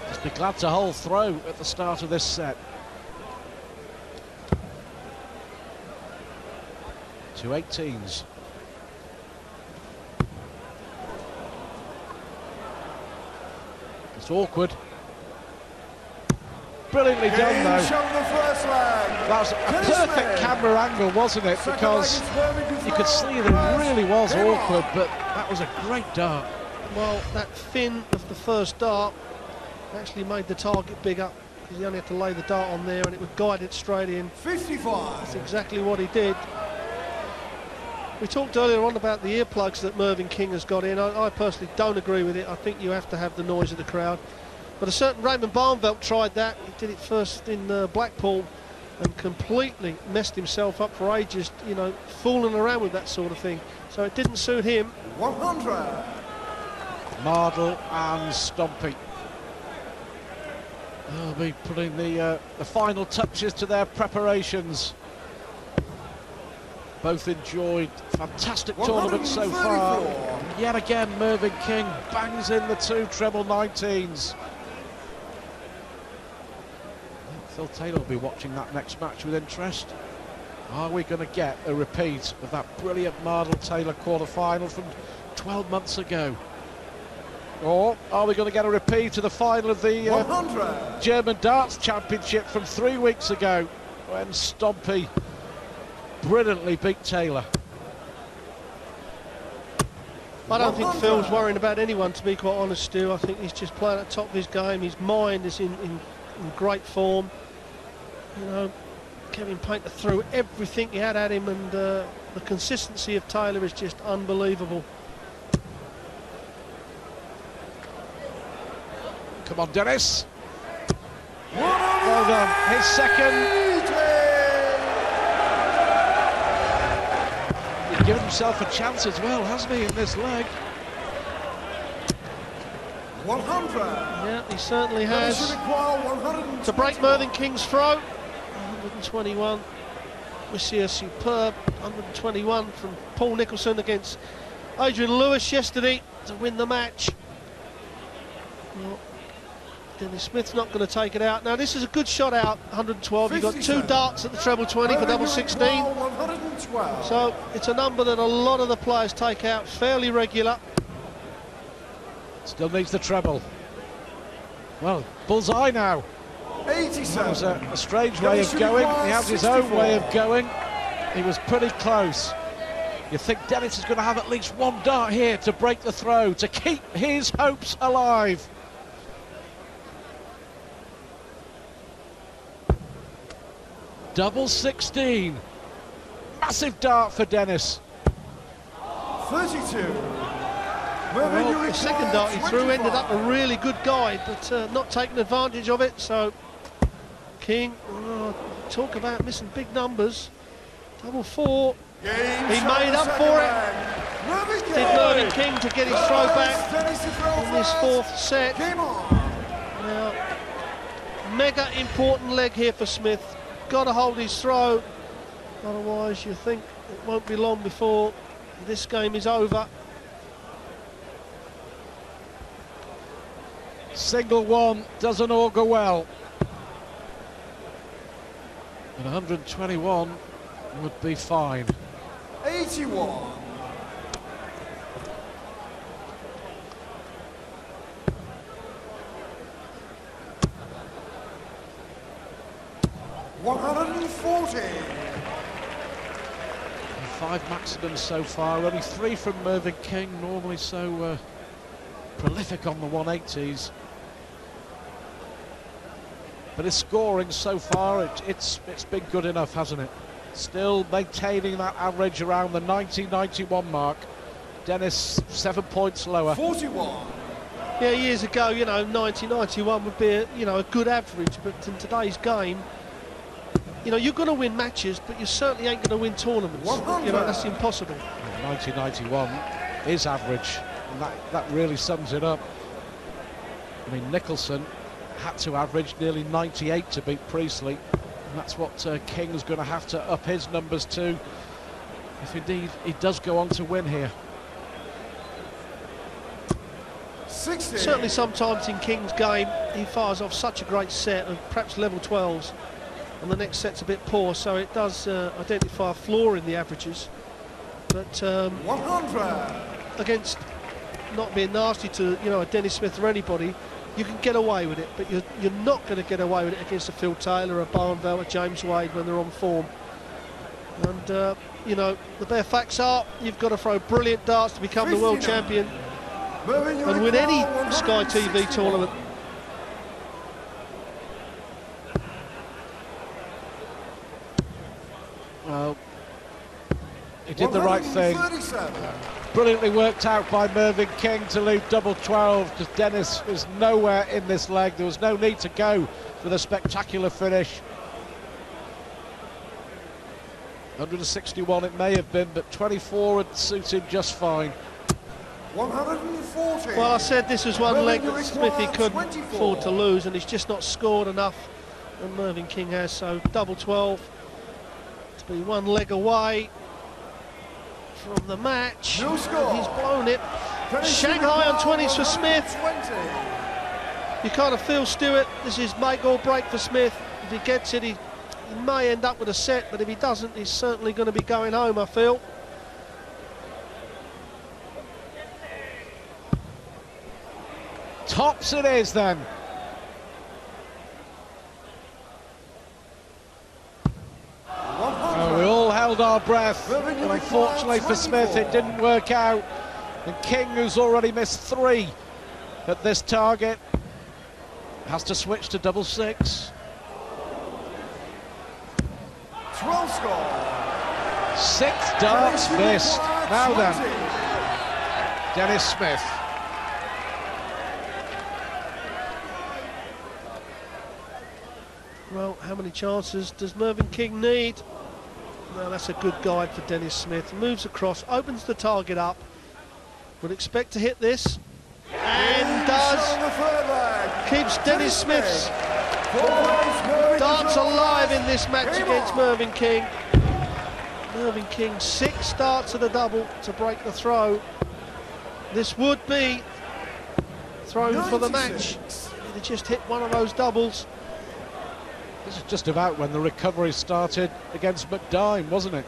Just be glad to hold throw at the start of this set. 2 18s. It's awkward. Brilliantly done though. That was a perfect camera angle, wasn't it? Because you could see that it really was awkward, but that was a great dart. Well, that fin of the first dart actually made the target bigger, because he only had to lay the dart on there and it would guide it straight in. 55. That's exactly what he did. We talked earlier on about the earplugs that Mervyn King has got in. I personally don't agree with it. I think you have to have the noise of the crowd. But a certain Raymond Barnveld tried that. He did it first in Blackpool and completely messed himself up for ages, you know, fooling around with that sort of thing. So it didn't suit him. 100. Mardle and Stompe. They'll be putting the final touches to their preparations. Both enjoyed fantastic tournaments so far. And yet again, Mervyn King bangs in the 2 treble 19s. Phil Taylor will be watching that next match with interest. Are we going to get a repeat of that brilliant Mardle-Taylor quarter-final from 12 months ago? Or are we going to get a repeat of the final of the German Darts Championship from 3 weeks ago, when Stompe brilliantly beat Taylor? I don't think Phil's worrying about anyone, to be quite honest, Stu. I think he's just playing at the top of his game. His mind is in great form. You know, Kevin Painter threw everything he had at him, and the consistency of Taylor is just unbelievable. Come on, Dennis. Well done. His second. He's given himself a chance as well, hasn't he, in this leg? 100. Yeah, he certainly has. To break Mervyn King's throw, 121. We see a superb 121 from Paul Nicholson against Adrian Lewis yesterday to win the match. Well, Dennis Smith's not going to take it out. Now this is a good shot out, 112. You've got 2 darts at the treble 20 for double 16. 112. So it's a number that a lot of the players take out, fairly regular. Still needs the treble. Well, bullseye now. 87. That was a strange way of going. He has his own way of going. He was pretty close. You think Dennis is going to have at least 1 dart here to break the throw, to keep his hopes alive. Double 16. Massive dart for Dennis. 32. Well, the second dart he threw ended up a really good guide, but not taking advantage of it. So King, talk about missing big numbers. Double 4. He made up for it. Did Mervyn King to get his throw back in this 4th set. Now, mega important leg here for Smith. Got to hold his throw, otherwise you think it won't be long before this game is over. Single 1 doesn't augur well. And 121 would be fine. 81. Five maximums so far, only 3 from Mervyn King, normally so prolific on the 180s. But his scoring so far, it's been good enough, hasn't it? Still maintaining that average around the 90-91 mark. Dennis 7 points lower. 41. Yeah, years ago, you know, 90-91 would be a good average, but in today's game, you know, you're going to win matches, but you certainly ain't going to win tournaments. 100. You know, that's impossible. 90-91 is average, and that really sums it up. I mean, Nicholson had to average nearly 98 to beat Priestley, and that's what King's going to have to up his numbers to, if indeed he does go on to win here. 60. Certainly sometimes in King's game, he fires off such a great set of perhaps level 12s, and the next set's a bit poor, so it does identify a flaw in the averages. But 100. against not being nasty to, you know, a Dennis Smith or anybody, you can get away with it, but you're not going to get away with it against a Phil Taylor, a Barnveld, a James Wade when they're on form. And you know, the bare facts are you've got to throw brilliant darts to become the world champion and win any Sky TV tournament. Well, he did the right thing. Brilliantly worked out by Mervyn King to leave double 12, because Dennis was nowhere in this leg. There was no need to go for the spectacular finish. 161 it may have been, but 24 would suit him just fine. 140. Well, I said this was one leg that Smithy couldn't afford to lose, and he's just not scored enough, and Mervyn King has. So double 12 to be 1 leg away from the match. No score. He's blown it. Shanghai on 20s for Smith. You kind of feel, Stuart, this is make or break for Smith. If he gets it, he may end up with a set, but if he doesn't, he's certainly going to be going home, I feel. Tops it is then. We all held our breath, but unfortunately for Smith it didn't work out, and King, who's already missed 3 at this target, has to switch to double 6. 12 score. 6 darts missed. Now then, Dennis Smith. Well, how many chances does Mervyn King need? Well, that's a good guide for Dennis Smith. Moves across, opens the target up. Would expect to hit this, and does. Keeps Dennis Smith's darts alive in this match against Mervyn King. Mervyn King 6 darts at a double to break the throw. This would be thrown for the match. He'd have just hit one of those doubles. This is just about when the recovery started against McDine, wasn't it?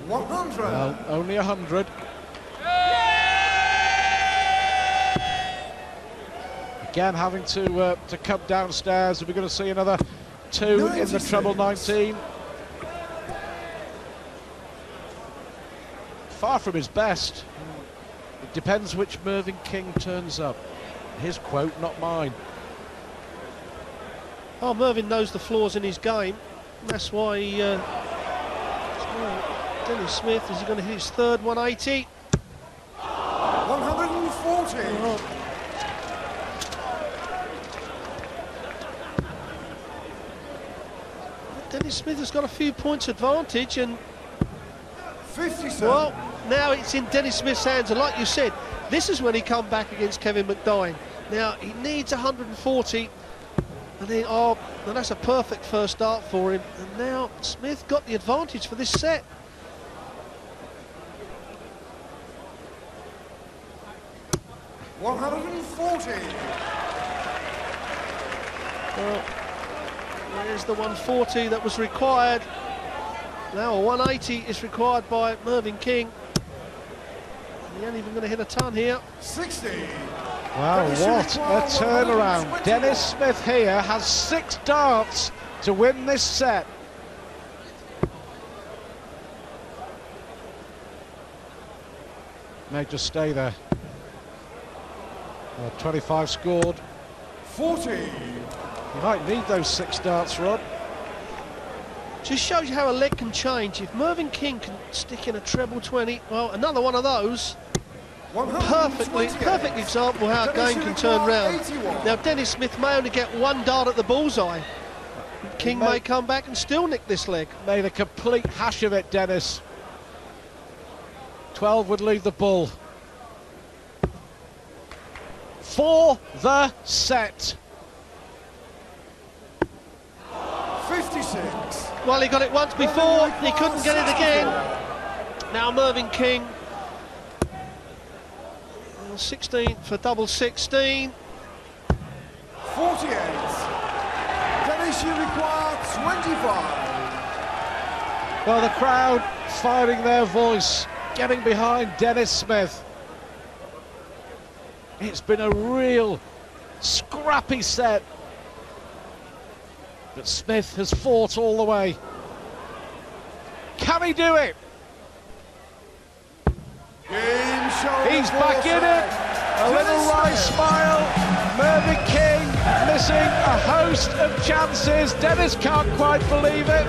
Well, only 100. Again, having to come downstairs. Are we going to see another 2 in the treble 19? Far from his best. It depends which Mervyn King turns up. His quote, not mine. Oh, Mervyn knows the flaws in his game. That's why Dennis Smith, is he going to hit his third 180? 140. Oh. Dennis Smith has got a few points advantage, and 57. well, now it's in Dennis Smith's hands, and like you said, this is when he come back against Kevin McDine. Now he needs 140, and then and that's a perfect first start for him. And now Smith got the advantage for this set. Well, 140. Well, there's the 140 that was required. Now a 180 is required by Mervyn King. He ain't even going to hit a ton here. 60. Wow, what a turnaround. Dennis Smith here has 6 darts to win this set. May just stay there. 25 scored. 40. You might need those 6 darts, Rod. Just shows you how a leg can change. If Mervyn King can stick in a treble 20, well, another one of those. Perfect example how a game can turn round. Now Dennis Smith may only get 1 dart at the bullseye. King may come back and still nick this leg. Made a complete hash of it, Dennis. 12 would leave the bull. For the set. 56. Well, he got it once before, he couldn't get it again. Now Mervyn King. 16 for double 16. 48. Dennis, you require 25. Well, the crowd finding their voice, getting behind Dennis Smith. It's been a real scrappy set, but Smith has fought all the way. Can he do it? He's back in it. A little wry smile. Mervyn King missing a host of chances. Dennis can't quite believe it.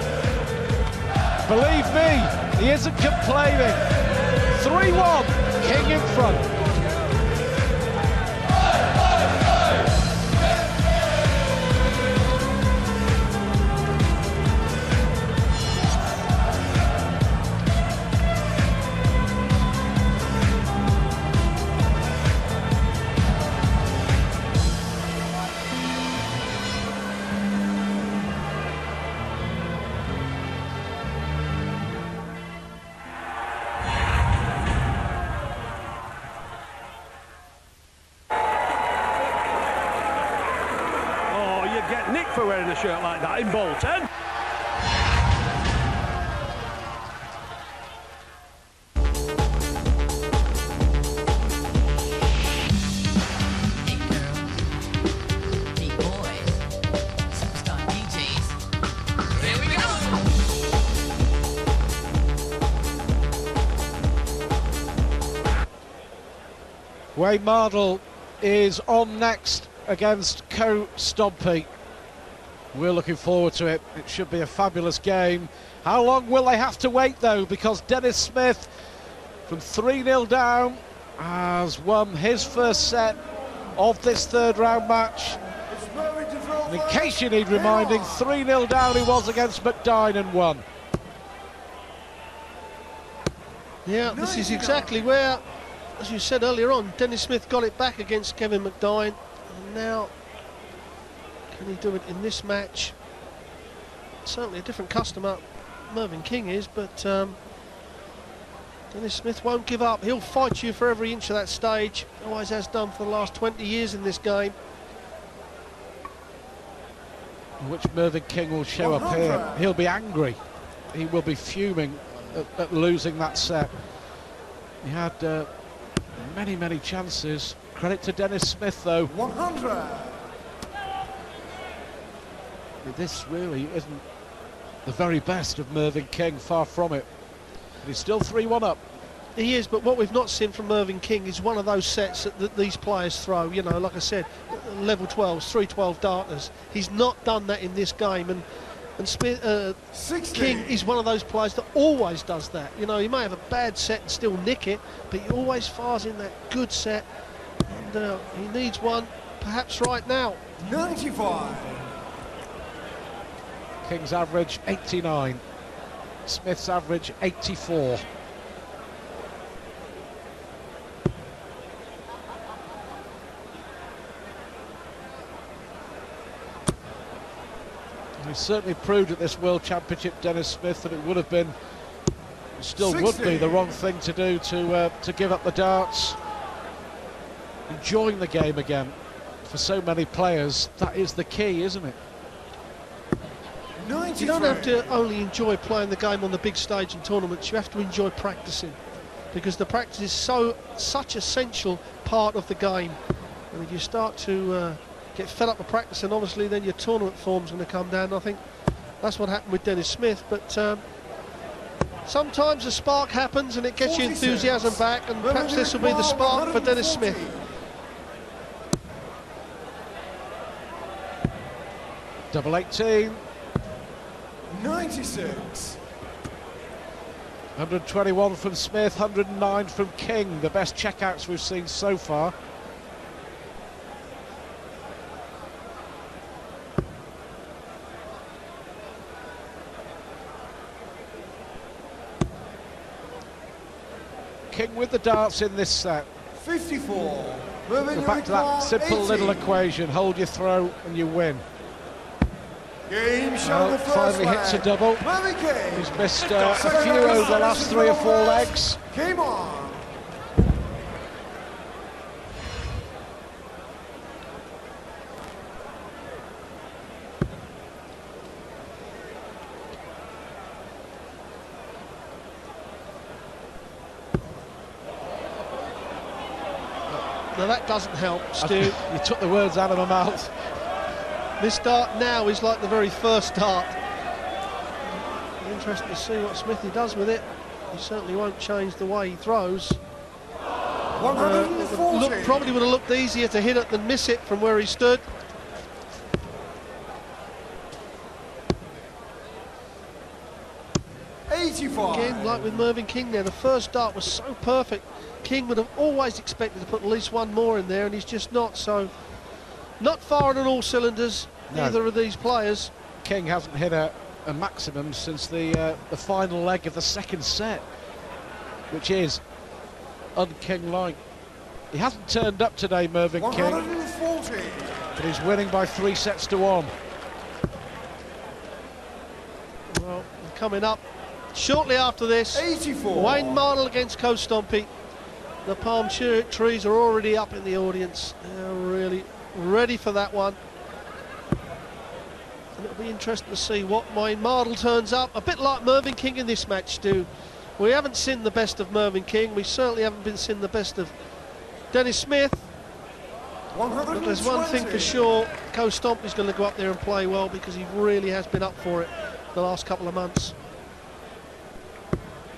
Believe me, he isn't complaining. 3-1, King in front. For wearing a shirt like that in Bolton. Hey girls, hey boys, superstar DJs. Here we go. Wayne Mardle is on next against Stompe. We're looking forward to it. It should be a fabulous game. How long will they have to wait, though? Because Dennis Smith, from 3-0 down, has won his first set of this third round match. And in case you need reminding, 3-0 down he was against McDine and won. Yeah, this is exactly where, as you said earlier on, Dennis Smith got it back against Kevin McDine. And now Can he do it in this match? Certainly a different customer Mervyn King is, but Dennis Smith won't give up. He'll fight you for every inch of that stage, always has done for the last 20 years in this game. Which Mervyn King will show up here. He'll be angry. He will be fuming at losing that set. He had many chances. Credit to Dennis Smith though. 100. This really isn't the very best of Mervyn King, far from it. But he's still 3-1 up. He is, but what we've not seen from Mervyn King is one of those sets that these players throw. You know, like I said, level 12s, 3-12 darters. He's not done that in this game, and Smith, King is one of those players that always does that. You know, he may have a bad set and still nick it, but he always fires in that good set, and he needs one, perhaps right now. 95. King's average 89. Smith's average 84. He certainly proved at this World Championship, Dennis Smith, that it would have been, still 60. would be, the wrong thing to do to give up the darts. Enjoying the game again. For so many players, that is the key, isn't it? 93. You don't have to only enjoy playing the game on the big stage in tournaments, you have to enjoy practicing, because the practice is such essential part of the game. And if you start to get fed up with practicing, obviously then your tournament form's going to come down. I think that's what happened with Dennis Smith, but sometimes a spark happens and it gets your enthusiasm back, and perhaps this will be the spark for Dennis Smith. Double 18. 96. 121 from Smith, 109 from King, the best checkouts we've seen so far. King with the darts in this set. 54. Go back to that simple little equation, hold your throw and you win. Game show the first finally hits a leg. double. Mervyn King. He's missed a few over the last 3 or 4 legs. Game on. Now that doesn't help, Stu. You took the words out of my mouth. This dart now is like the very first dart. Interesting to see what Smithy does with it. He certainly won't change the way he throws. 140. Probably would have looked easier to hit it than miss it from where he stood. Again, like with Mervyn King there, the first dart was so perfect. King would have always expected to put at least one more in there, and he's just not. So, not firing on all cylinders, No. neither of these players. King hasn't hit a maximum since the final leg of the second set, which is un-King-like. He hasn't turned up today, Mervyn King, 140. but he's winning by 3 sets to 1. Well, coming up shortly after this, 84. Wayne Mardle against Stompe. The palm trees are already up in the audience. They're really ready for that one. And it'll be interesting to see what Wayne Mardle turns up. A bit like Mervyn King in this match, Stu. We haven't seen the best of Mervyn King. We certainly haven't been seeing the best of Dennis Smith. But there's one thing for sure, Stompe is going to go up there and play well, because he really has been up for it the last couple of months.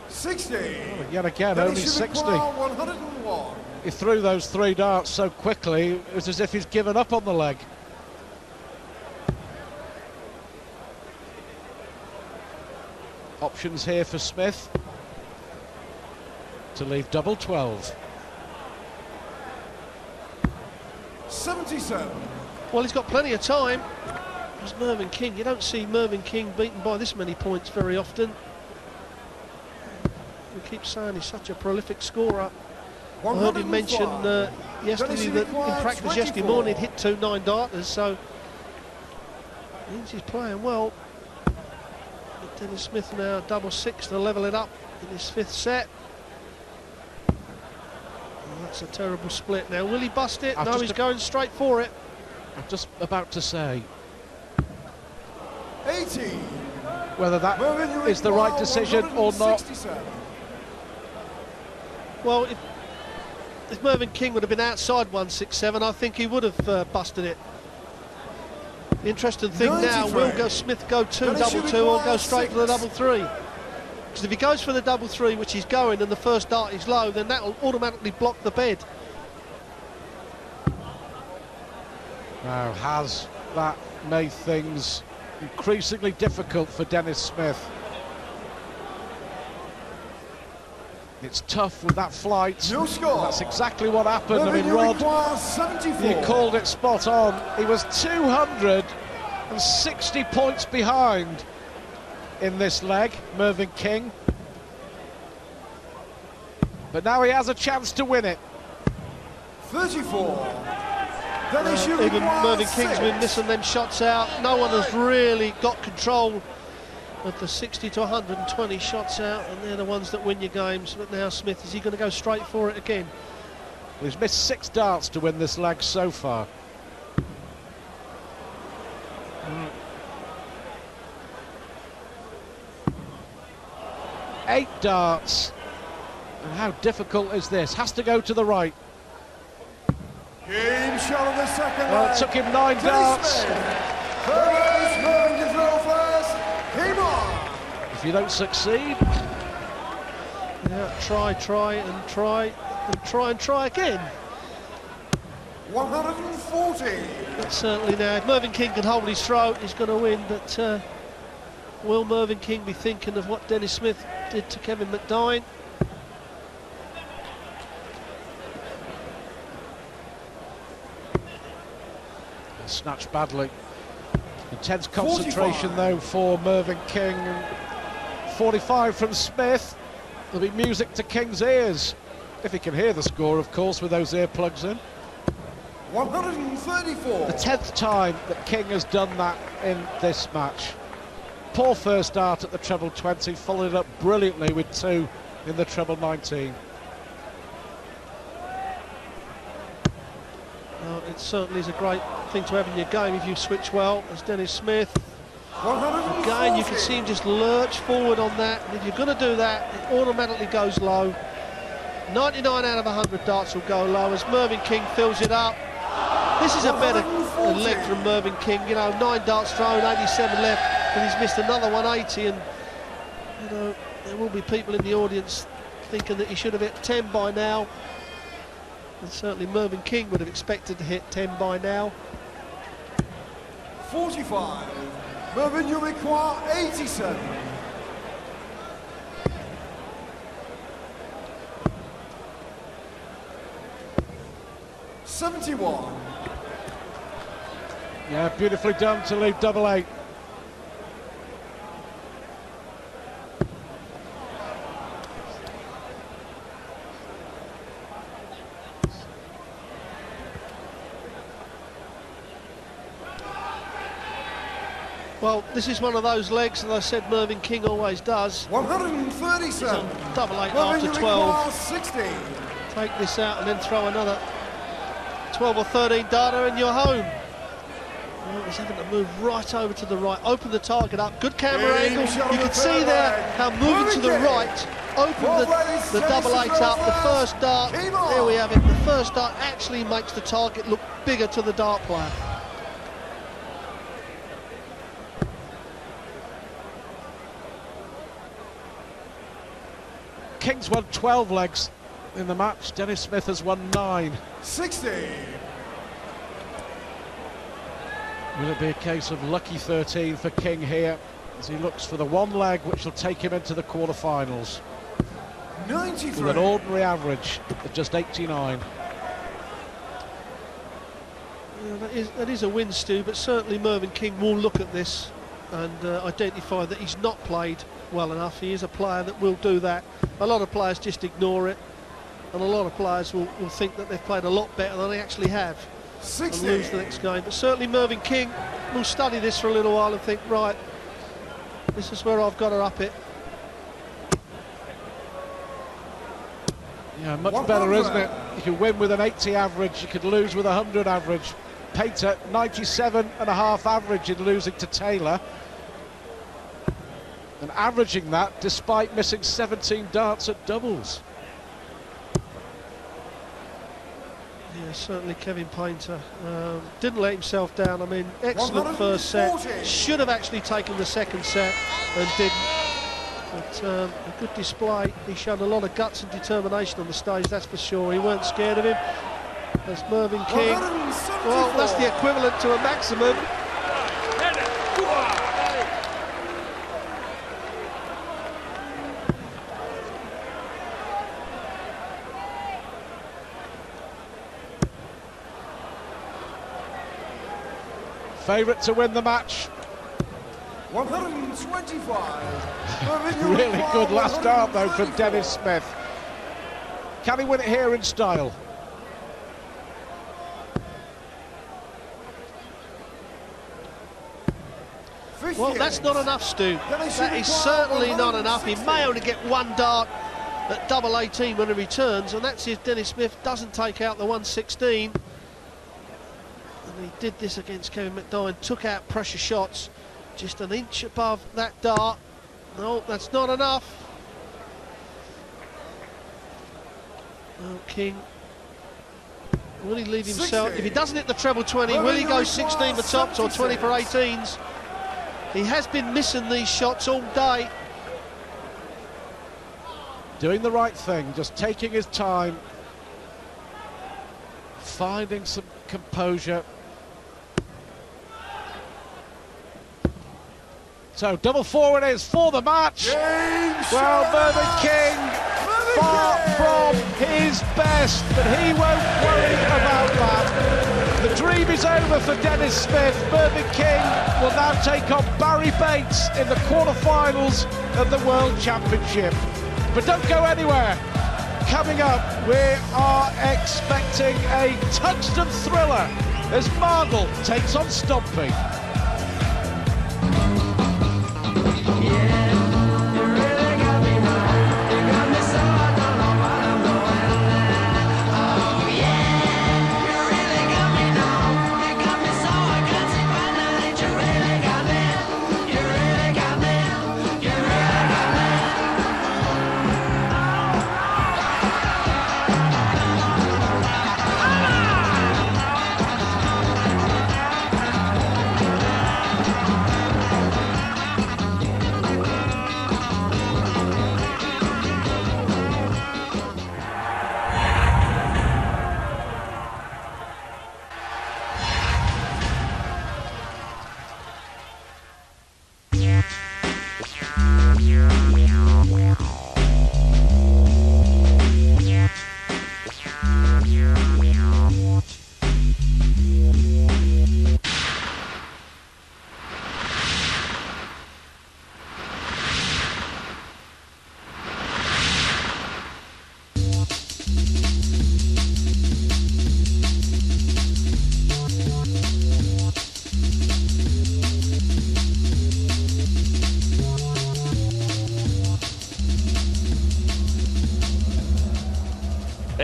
60. Yet again, only 60. 101. He threw those 3 darts so quickly, it was as if he's given up on the leg. Options here for Smith to leave double 12. 77. Well, he's got plenty of time. Because Mervyn King, you don't see Mervyn King beaten by this many points very often. We keep saying he's such a prolific scorer. I heard him mention yesterday that in practice yesterday morning he'd hit 2 9-darters, so Means he's playing well. But Dennis Smith now double six to level it up in his fifth set. Oh, that's a terrible split. Now, will he bust it? No, he's going straight for it. I'm just about to say 80. whether that is the right decision or not. Well, if Mervyn King would have been outside 167, I think he would have busted it. The interesting thing now, will Smith go double two or go straight for the double three? Because if he goes for the double three, which he's going, and the first dart is low, then that will automatically block the bed. Now, has that made things increasingly difficult for Dennis Smith? It's tough with that flight. No score. That's exactly what happened. I mean, Rod, you 74. called it spot on. He was 260 points behind in this leg, Mervyn King. But now he has a chance to win it. 34. Even Mervyn King's been missing them shots out. No one has really got control of the 60 to 120 shots out, and they're the ones that win your games. But now Smith, is he going to go straight for it again? He's missed 6 darts to win this leg so far. Eight darts. And how difficult is this? Has to go to the right. Game shot of the second Well, leg. it took him 9 darts. If you don't succeed, Yeah, try again. 140. But certainly now, if Mervyn King can hold his throat, he's going to win. But will Mervyn King be thinking of what Dennis Smith did to Kevin McDine? snatched badly. Intense concentration 45. Though for Mervyn King. 45 from Smith. There'll be music to King's ears, if he can hear the score, of course, with those earplugs in. 134. The 10th time that King has done that in this match. Poor first start at the treble 20, followed it up brilliantly with 2 in the treble 19. Well, it certainly is a great thing to have in your game if you switch well, as Dennis Smith. 140. Again, you can see him just lurch forward on that, and if you're going to do that, it automatically goes low. 99 out of 100 darts will go low as Mervyn King fills it up. This is a better leg from Mervyn King, you know, 9 darts thrown, 87 left, and he's missed another 180, and you know, there will be people in the audience thinking that he should have hit 10 by now. And certainly Mervyn King would have expected to hit 10 by now. 45. Mervyn, you require 87. $71. Yeah, beautifully done to leave double 8. Well, this is one of those legs, as I said, Mervyn King always does. 137. Double 8 Mervyn, after 12. 60. Take this out and then throw another 12 or 13 darter and you're home. Well, he's having to move right over to the right, open the target up, good camera angle. You can see there how moving to the right, open the double 8 up, the first dart, there we have it. The first dart actually makes the target look bigger to the dart player. King's won 12 legs in the match. Dennis Smith has won 9. 60. Will it be a case of lucky 13 for King here as he looks for the one leg which will take him into the quarterfinals 93. with an ordinary average of just 89. Yeah, that is a win, Stu, but certainly Mervyn King will look at this and identify that he's not played well enough. He is a player that will do that. A lot of players just ignore it, and a lot of players will think that they've played a lot better than they actually have 60. and lose the next game. But certainly Mervyn King will study this for a little while and think, right, this is where I've got to up it. Yeah, much better, isn't it? You can win with an 80 average, you could lose with a 100 average. Pater, 97.5 average in losing to Taylor. And averaging that despite missing 17 darts at doubles. Yeah, certainly Kevin Painter didn't let himself down. I mean, excellent first set. Should have actually taken the second set and didn't. But a good display. He showed a lot of guts and determination on the stage, that's for sure. He weren't scared of him. There's Mervyn King. Well, that's the equivalent to a maximum. Favourite to win the match. 125. Really good last dart though from Dennis Smith. Can he win it here in style? Well, that's not enough, Stu. That is certainly not enough. He may only get one dart at double 18 when he returns, and that's if Dennis Smith doesn't take out the 116. And he did this against Kevin McDowell, took out pressure shots just an inch above that dart. No, that's not enough. Oh, King. Will he leave himself? 60. If he doesn't hit the treble 20, will he go 16 for tops or 20 for 18s? He has been missing these shots all day. Doing the right thing, just taking his time, finding some composure. So double four it is for the match. Well, Mervyn King, far from his best, but he won't worry about that. The dream is over for Dennis Smith. Mervyn King will now take on Barry Bates in the quarterfinals of the World Championship. But don't go anywhere. Coming up, we are expecting a tungsten thriller as Mardle takes on Stompe.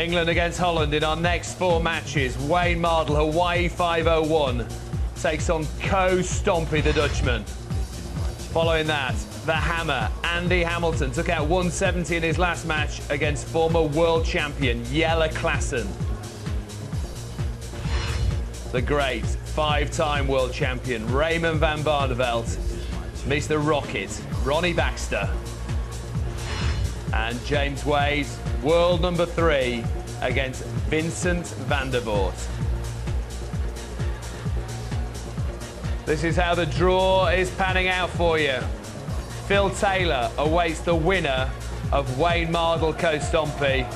England against Holland in our next four matches. Wayne Mardle, Hawaii 501, takes on Stompe, the Dutchman. Following that, the Hammer, Andy Hamilton, took out 170 in his last match against former world champion Jelle Klassen. The great five-time world champion Raymond van Barneveld meets the Rocket, Ronnie Baxter. And James Wade, world number 3, against Vincent van der Voort. This is how the draw is panning out for you. Phil Taylor awaits the winner of Wayne Mardle Stompe.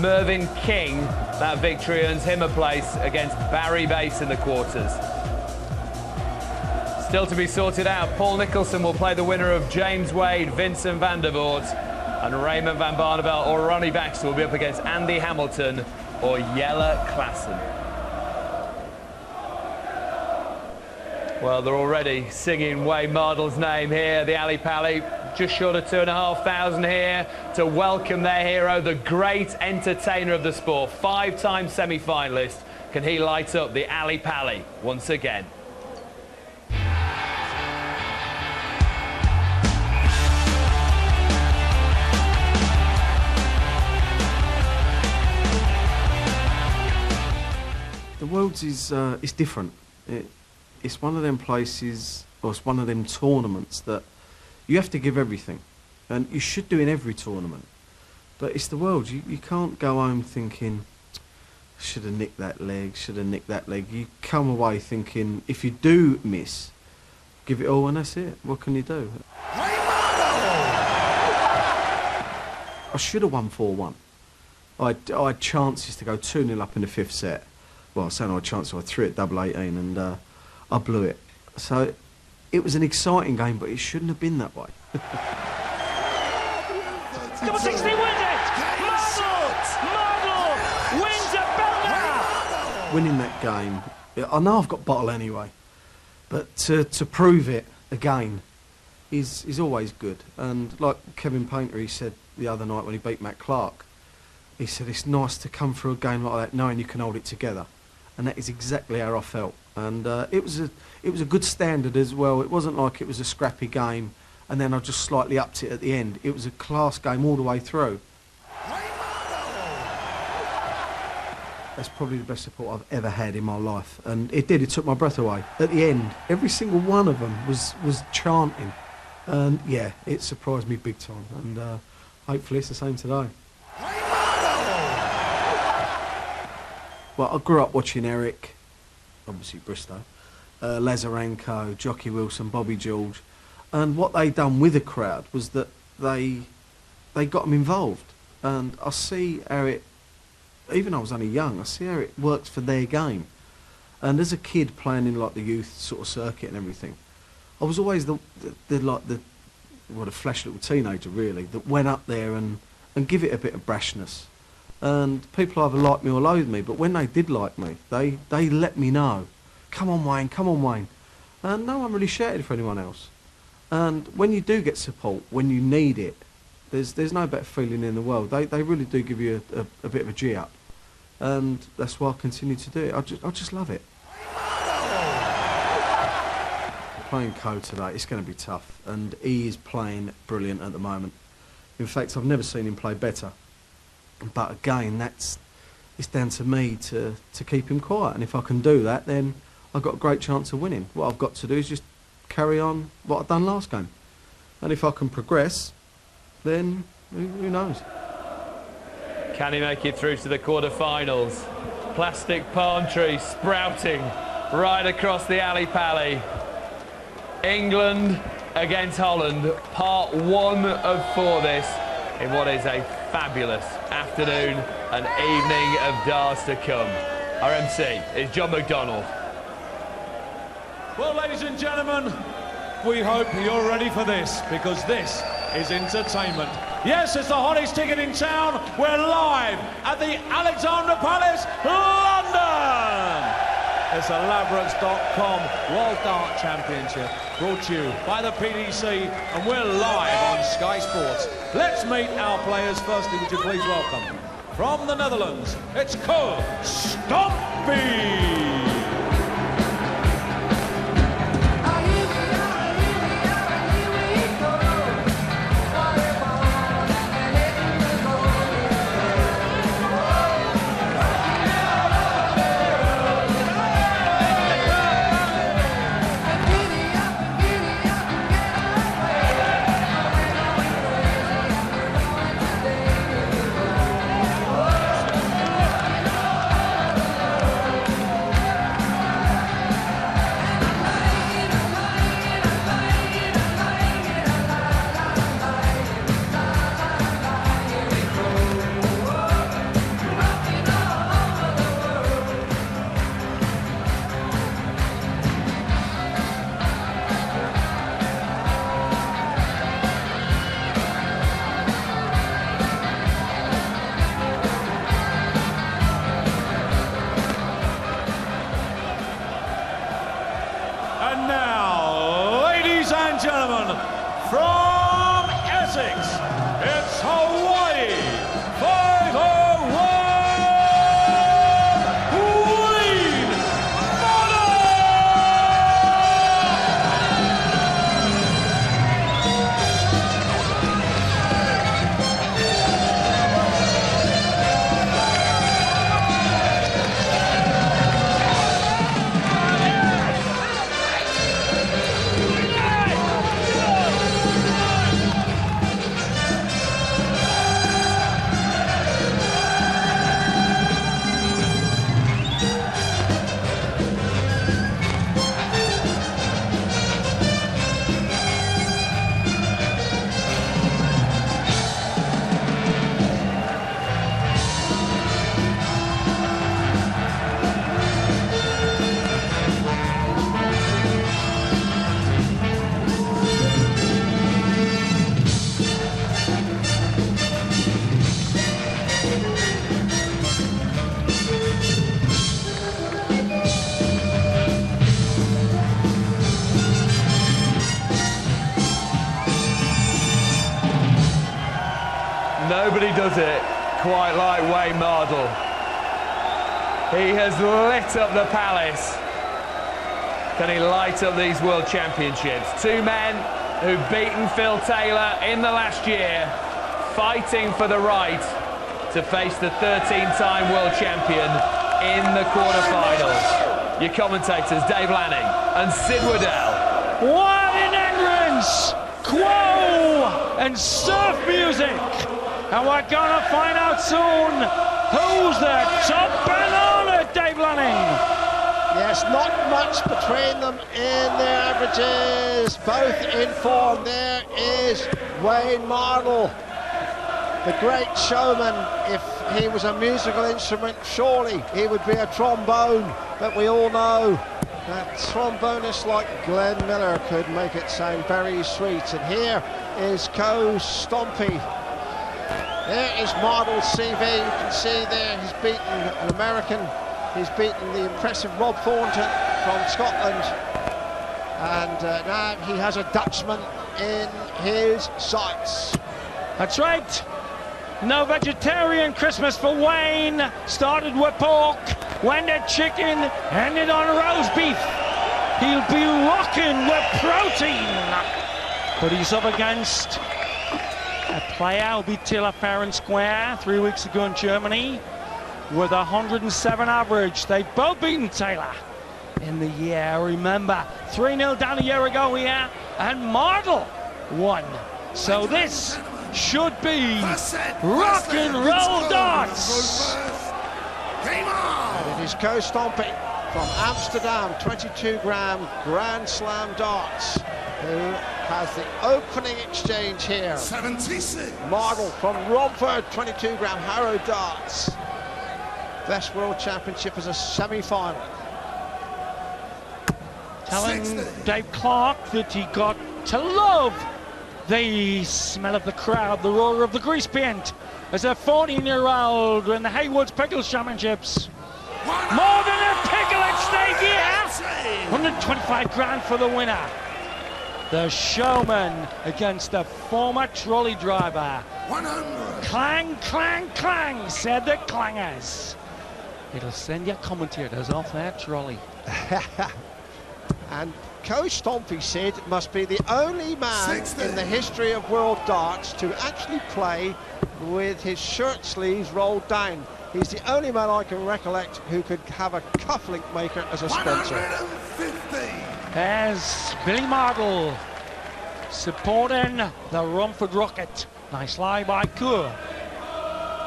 Mervyn King, that victory earns him a place against Barry Bates in the quarters. Still to be sorted out, Paul Nicholson will play the winner of James Wade, Vincent van der Voort, and Raymond van Barneveld or Ronnie Baxter will be up against Andy Hamilton or Jelle Klassen. Well, they're already singing Wayne Mardle's name here. The Ali Pali, just short of 2,500 here to welcome their hero, the great entertainer of the sport, 5-time semi-finalist. Can he light up the Ali Pali once again? The Worlds is different. It's one of them places, or it's one of them tournaments that you have to give everything, and you should do in every tournament. But it's the Worlds. You can't go home thinking, should have nicked that leg, should have nicked that leg. You come away thinking, if you do miss, give it all, and that's it. What can you do? I should have won 4-1. I had chances to go 2-0 up in the 5th set. Well, I was saying I had chances, so I threw it double 18 and I blew it. So it was an exciting game, but it shouldn't have been that way. Number 16 wins it! Mardle wins a belter! Winning that game, I know I've got bottle anyway, but to prove it again is always good. And like Kevin Painter, he said the other night when he beat Matt Clark, he said it's nice to come through a game like that knowing you can hold it together. And that is exactly how I felt. And it was a good standard as well. It wasn't like it was a scrappy game and then I just slightly upped it at the end. It was a class game all the way through. That's probably the best support I've ever had in my life. And it took my breath away. At the end, every single one of them was chanting. And yeah, it surprised me big time. And hopefully it's the same today. Well, I grew up watching Eric, obviously Bristow, Lazarenko, Jockey Wilson, Bobby George, and what they done with the crowd was that they got them involved. And I see how it, even though I was only young, I see how it works for their game. And as a kid playing in like the youth sort of circuit and everything, I was always the flash little teenager really that went up there and give it a bit of brashness. And people either liked me or loathed me, but when they did like me, they let me know, come on Wayne, and no one really shouted for anyone else. And when you do get support, when you need it, there's no better feeling in the world. They really do give you a bit of a G-up, and that's why I continue to do it. I just love it. Playing Co today, it's going to be tough, and he is playing brilliant at the moment. In fact, I've never seen him play better. But again, it's down to me to keep him quiet, and if I can do that, then I've got a great chance of winning. What I've got to do is just carry on what I've done last game, and if I can progress, then who knows? Can he make it through to the quarter-finals? Plastic palm tree sprouting right across the Ali Pali. England against Holland, part 1 of 4 this, in what is a fabulous afternoon and evening of darts to come. Our MC is John McDonald. Well, ladies and gentlemen, we hope you're ready for this, because this is entertainment. Yes, it's the hottest ticket in town. We're live at the Alexandra Palace, London. It's a Ladbrokes.com World Dart Championship, brought to you by the PDC, and we're live on Sky Sports. Let's meet our players. Firstly, would you please welcome, from the Netherlands, it's Stompe. does it quite like Wayne Mardle. He has lit up the palace. Can he light up these World Championships? Two men who've beaten Phil Taylor in the last year, fighting for the right to face the 13-time World Champion in the quarterfinals. Your commentators, Dave Lanning and Sid Waddell. What an entrance! Quo and surf music! And we're gonna find out soon who's the top banana, Dave Lanning. Yes, not much between them in their averages. Both in form. There is Wayne Mardle, the great showman. If he was a musical instrument, surely he would be a trombone. But we all know that trombonists like Glenn Miller could make it sound very sweet. And here is Stompe. There is Mardle's CV. You can see there he's beaten an American. He's beaten the impressive Rob Thornton from Scotland. And now he has a Dutchman in his sights. That's right. No vegetarian Christmas for Wayne. Started with pork, went to chicken, ended on roast beef. He'll be rocking with protein. But he's up against a player who beat Taylor fair and square 3 weeks ago in Germany with 107 average. They've both beaten Taylor in the year. Remember, 3-0 down a year ago here, and Mardle won. So this should be rock and roll darts. And it is Stompe from Amsterdam, 22-gram Grand Slam darts, who has the opening exchange here. 76. Mardle from Romford, 22-gram Harrow darts. Best World Championship as a semi-final. Telling Dave Clark that he got to love the smell of the crowd, the roar of the grease paint, as a 14-year-old in the Haywards Pickles Championships. More than a pickle at stake here! 125 grand for the winner. The showman against the former trolley driver. 100. Clang, clang, clang, said the clangers. It'll send your commentators off that trolley. And Stompe said must be the only man in the history of world darts to actually play with his shirt sleeves rolled down. He's the only man I can recollect who could have a cufflink maker as a sponsor. 150. There's Billy Mardle supporting the Romford Rocket. Nice lie by Coeur.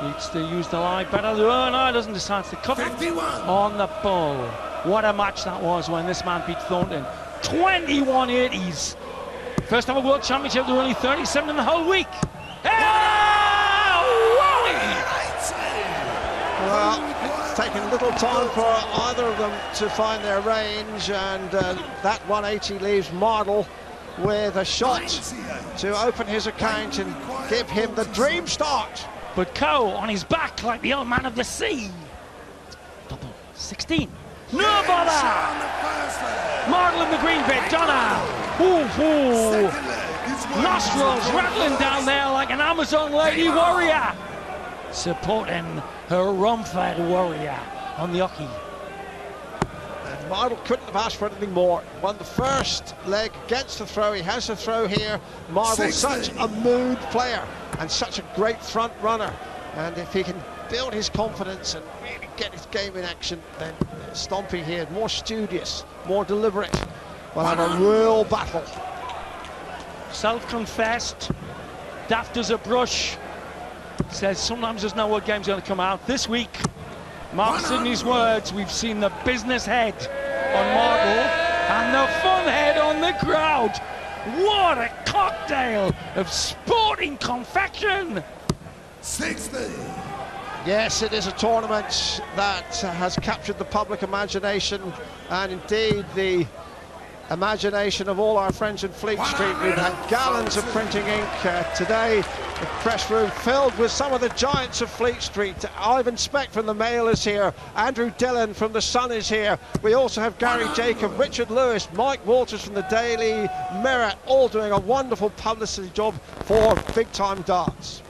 Needs to use the lie better. Oh no, doesn't decide to cut it on the ball. What a match that was when this man beat Thornton. 21 80s. First ever World Championship, there were only 37 in the whole week. Well, it's taken little time for either of them to find their range, and that 180 leaves Mardle with a shot to open his account and give him the dream start. But Coe on his back like the old man of the sea. Double 16. No bother! Mardle in the green bit, Donna. Ooh, ooh. Nostrils rattling down there like an Amazon lady warrior. Supporting her Romford warrior on the hockey. And Mardle couldn't have asked for anything more. Won the first leg against the throw. He has the throw here. Mardle, such a mood player and such a great front runner. And if he can build his confidence and really get his game in action, then Stompe here, more studious, more deliberate, will have a real battle. Self-confessed, daft as a brush, says sometimes there's no what game's going to come out. This week, Mark Sidney's words, we've seen the business head on Mardle and the fun head on the crowd. What a cocktail of sporting confection! 60. Yes, it is a tournament that has captured the public imagination and indeed the imagination of all our friends in Fleet Street. We've had gallons of printing ink today. The press room filled with some of the giants of Fleet Street. Ivan Speck from the Mail is here. Andrew Dillon from the Sun is here. We also have Gary Jacob, Richard Lewis, Mike Walters from the Daily Mirror, all doing a wonderful publicity job for big time darts.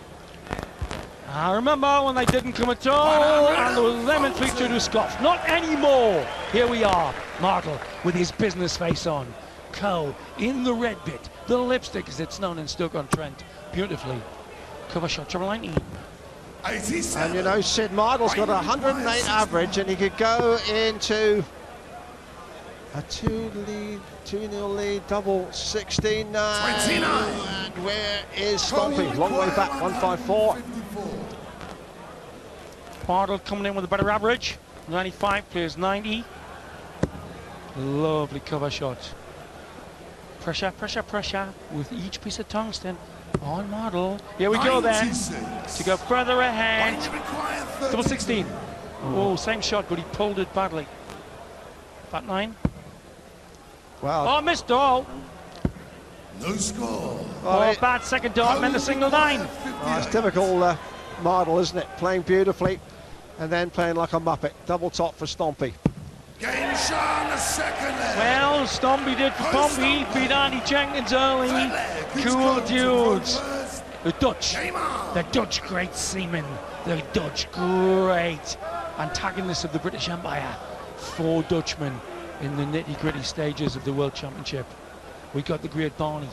I remember when they didn't come at all, and there was them and 3-2 to scoff. Not anymore. Here we are, Mardle with his business face on. Coe in the red bit, the lipstick as it's known in Stoke-on-Trent. Beautifully. Cover shot, treble 19. And you know, Sid Mardle's got a 108 average, and he could go into a 2-0 lead, double 16 now. 29. And where is Stompe? Long way back, 154. Mardle coming in with a better average. 95 plays 90. Lovely cover shot. Pressure, pressure, pressure with each piece of tungsten on Mardle. Here we go then. To go further ahead. Double 16. Oh, same shot, but he pulled it badly. Back 9. Wow. Oh, missed all. No score. Oh, bad second dart, and then the single 9. Oh, it's typical Mardle, isn't it? Playing beautifully and then playing like a muppet. Double top for Stompe. Game shot the second leg. Well, Stompe did for Pompey, beat Andy Jenkins early. Cool dudes. The Dutch great seamen. The Dutch great antagonists of the British Empire. 4 Dutchmen in the nitty-gritty stages of the World Championship. We got the Great Barney.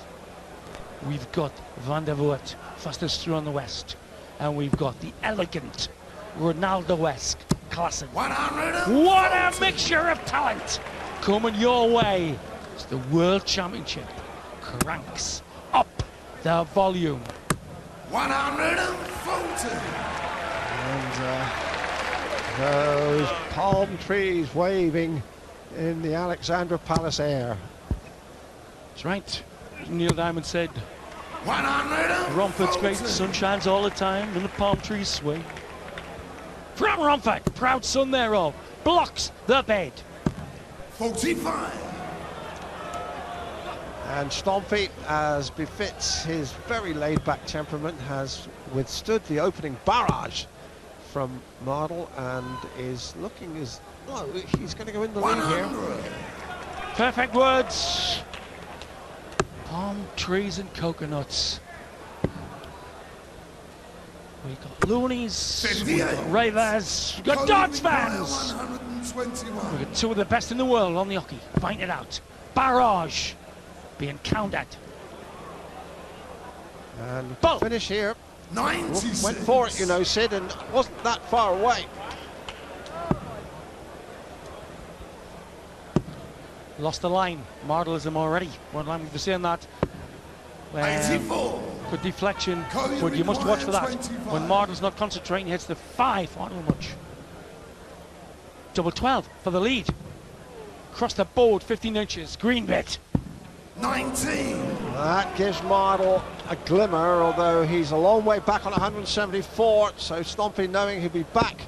We've got Van der Voort, fastest through on the west. And we've got the elegant Ronaldo-esque classic. What a mixture of talent coming your way. It's the World Championship. Cranks up the volume. 140. And those palm trees waving in the Alexandra Palace air. That's right. Neil Diamond said, 140. Romford's great, the sun shines all the time and the palm trees sway. From Romford, proud son thereof, blocks the bed. 45. And Stompe, as befits his very laid-back temperament, has withstood the opening barrage from Mardle and is looking as though he's going to go in the lead here. Perfect words. Palm trees and coconuts. We've got loonies, we've got ravers, we've got Dodds fans. We've got 2 of the best in the world on the hockey. Find it out. Barrage being counted. And Boom. finish here. 96. Went for it, you know, Sid, and wasn't that far away. Lost the line. Mardle is him already. One line we've seen that. 84. Good deflection, but you must watch for that. When Mardle's not concentrating, he hits the 5. Not too much. Double 12 for the lead. Across the board, 15 inches. Green bit. 19. That gives Mardle a glimmer, although he's a long way back on 174, so Stompe, knowing he'll be back,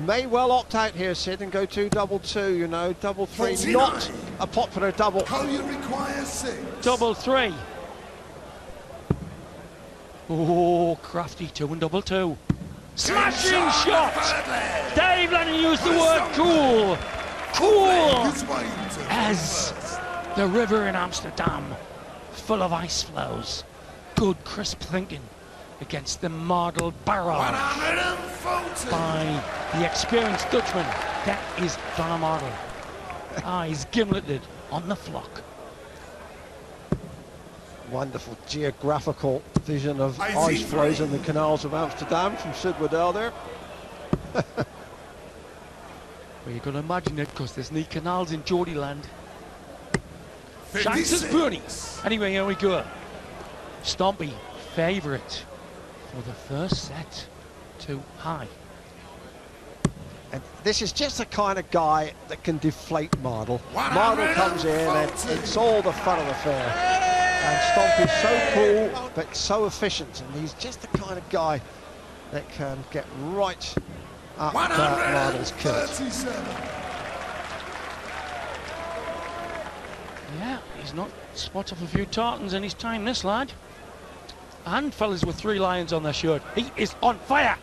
may well opt out here, Sid, and go to double 2, you know, double 3, 49. not a popular double. Collier requires 6. Double 3. Oh, crafty 2 and double 2. Smashing shot! Dave Lennon used the word cool. Cool as the river in Amsterdam, full of ice flows. Good crisp thinking against the Mardle barrage 140. by the experienced Dutchman. That is Donna Mardle. Eyes gimleted on the flock. Wonderful geographical vision of ice flows in the canals of Amsterdam from Sid Waddell there. Well, you can imagine it, because there's no canals in Geordieland. Chances 56. Boonies. Anyway, here we go. Stompe, favourite for the first set. Too high. And this is just the kind of guy that can deflate Mardle. Mardle comes in and it's all the fun of the fair. And Stompe's so cool but so efficient, and he's just the kind of guy that can get right up Mardle's kilt. 37. Yeah, he's not spot off a few tartans in his time, this lad. And fellas with 3 lions on their shirt. He is on fire!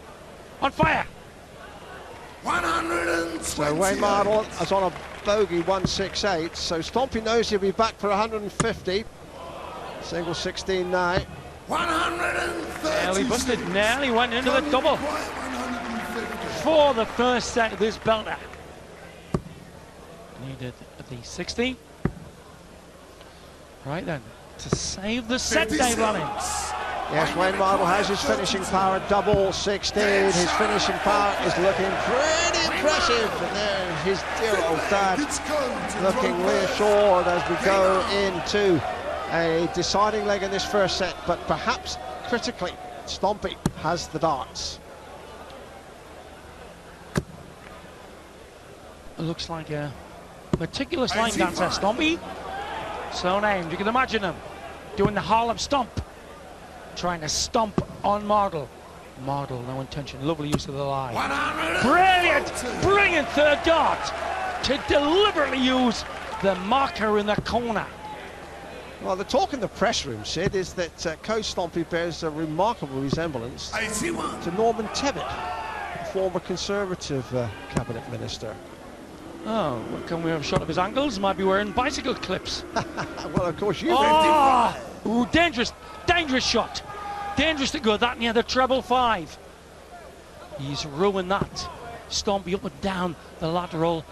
On fire! 120. So Wayne Mardle is on a bogey 168, so Stompe knows he'll be back for 150. Single 16 now. Nearly busted, nearly went into the double for the first set of this belter. Needed the 60. Right then, to save the set, Dave Lanning. Yes, Wayne Mardle has his finishing power, double 16. His finishing power is looking pretty impressive. And there's his dear old dad looking reassured as we go into a deciding leg in this first set. But perhaps critically, Stompe has the darts. It looks like a meticulous line dancer, Stompe. So named, you can imagine him doing the Harlem Stomp, trying to stomp on Mardle. Mardle, no intention, lovely use of the line. Brilliant third dart to deliberately use the marker in the corner. Well, the talk in the press room, Sid, is that Coach Stompe bears a remarkable resemblance to Norman Tebbit, a former Conservative cabinet minister. Oh, well, can we have a shot of his ankles? Might be wearing bicycle clips. Well, of course you. Ooh, dangerous shot. Dangerous to go that near the treble 5. He's ruined that. Stompe up and down the lateral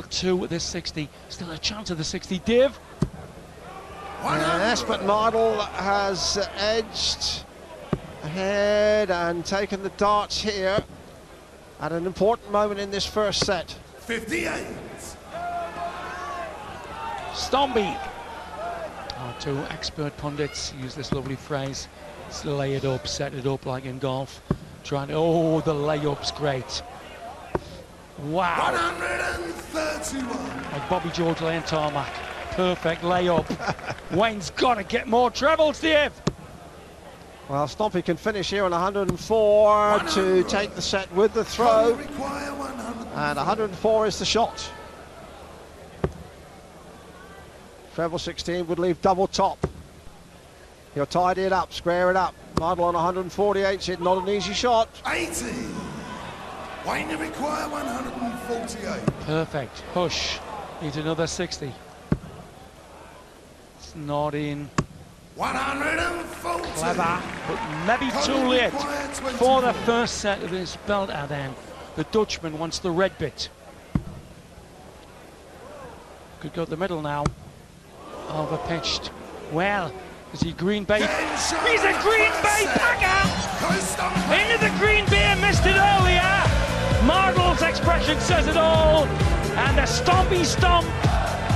2 with this 60. Still a chance of the 60, Dave. Yes, but Mardle has edged ahead and taken the darts here at an important moment in this first set. 58. Stompe. Our two expert pundits use this lovely phrase. Let's lay it up, set it up like in golf. Trying to, oh, the layup's great. Wow. 131. Like Bobby George laying tarmac. Perfect layup. Wayne's got to get more trebles, Dave. Well, Stompe can finish here on 104 to take the set with the throw. And 104 is the shot. Treble 16 would leave double top. He'll tidy it up, square it up. Mardle on 148, Sid, not an easy shot. 80. Wayne require 148. Perfect. Hush. Needs another 60. It's not in. 140. Clever, but maybe too late for the first set of this belter then. The Dutchman wants the red bit. Could go to the middle now. Overpitched. Well, is he green bait? He's a green bait packer! Into the green bay, missed it earlier. Mardle's expression says it all. And a Stompe stomp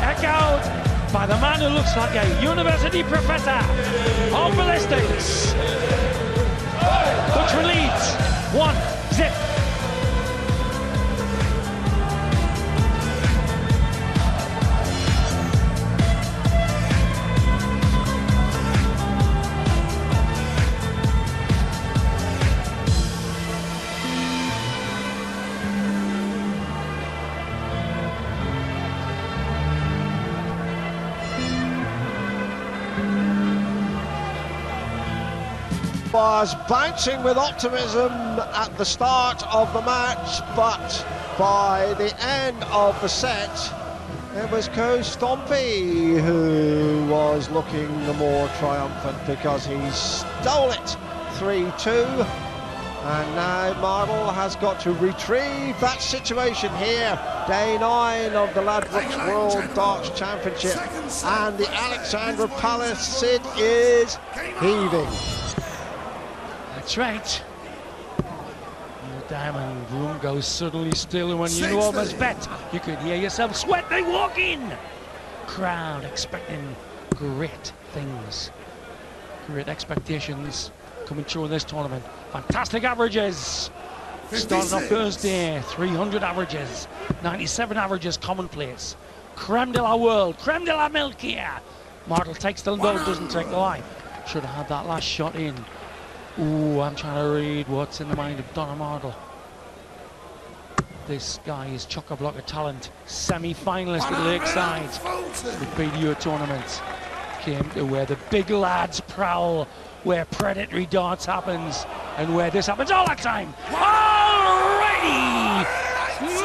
echoed by the man who looks like a university professor of ballistics. Dutchman leads 1-0. Was bouncing with optimism at the start of the match, but by the end of the set it was Coach Stompe who was looking the more triumphant because he stole it 3-2, and now Mardle has got to retrieve that situation here. Day 9 of the Ladbrokes World Darts Championship, and the Alexandra Palace Sid is heaving. That's right. The diamond room goes suddenly still, and when you almost bet, you could hear yourself sweat. They walk in. Crowd expecting great things. Great expectations coming through in this tournament. Fantastic averages. Starting off Thursday, 300 averages, 97 averages commonplace. Creme de la world, creme de la milk here. Mardle takes the ball, doesn't take the line. Should have had that last shot in. Ooh, I'm trying to read what's in the mind of Donna Mardle. This guy is chock-a-block of talent. Semi-finalist at Lakeside with PDC tournament. Came to where the big lads prowl, where predatory darts happens, and where this happens all the time. Alrighty!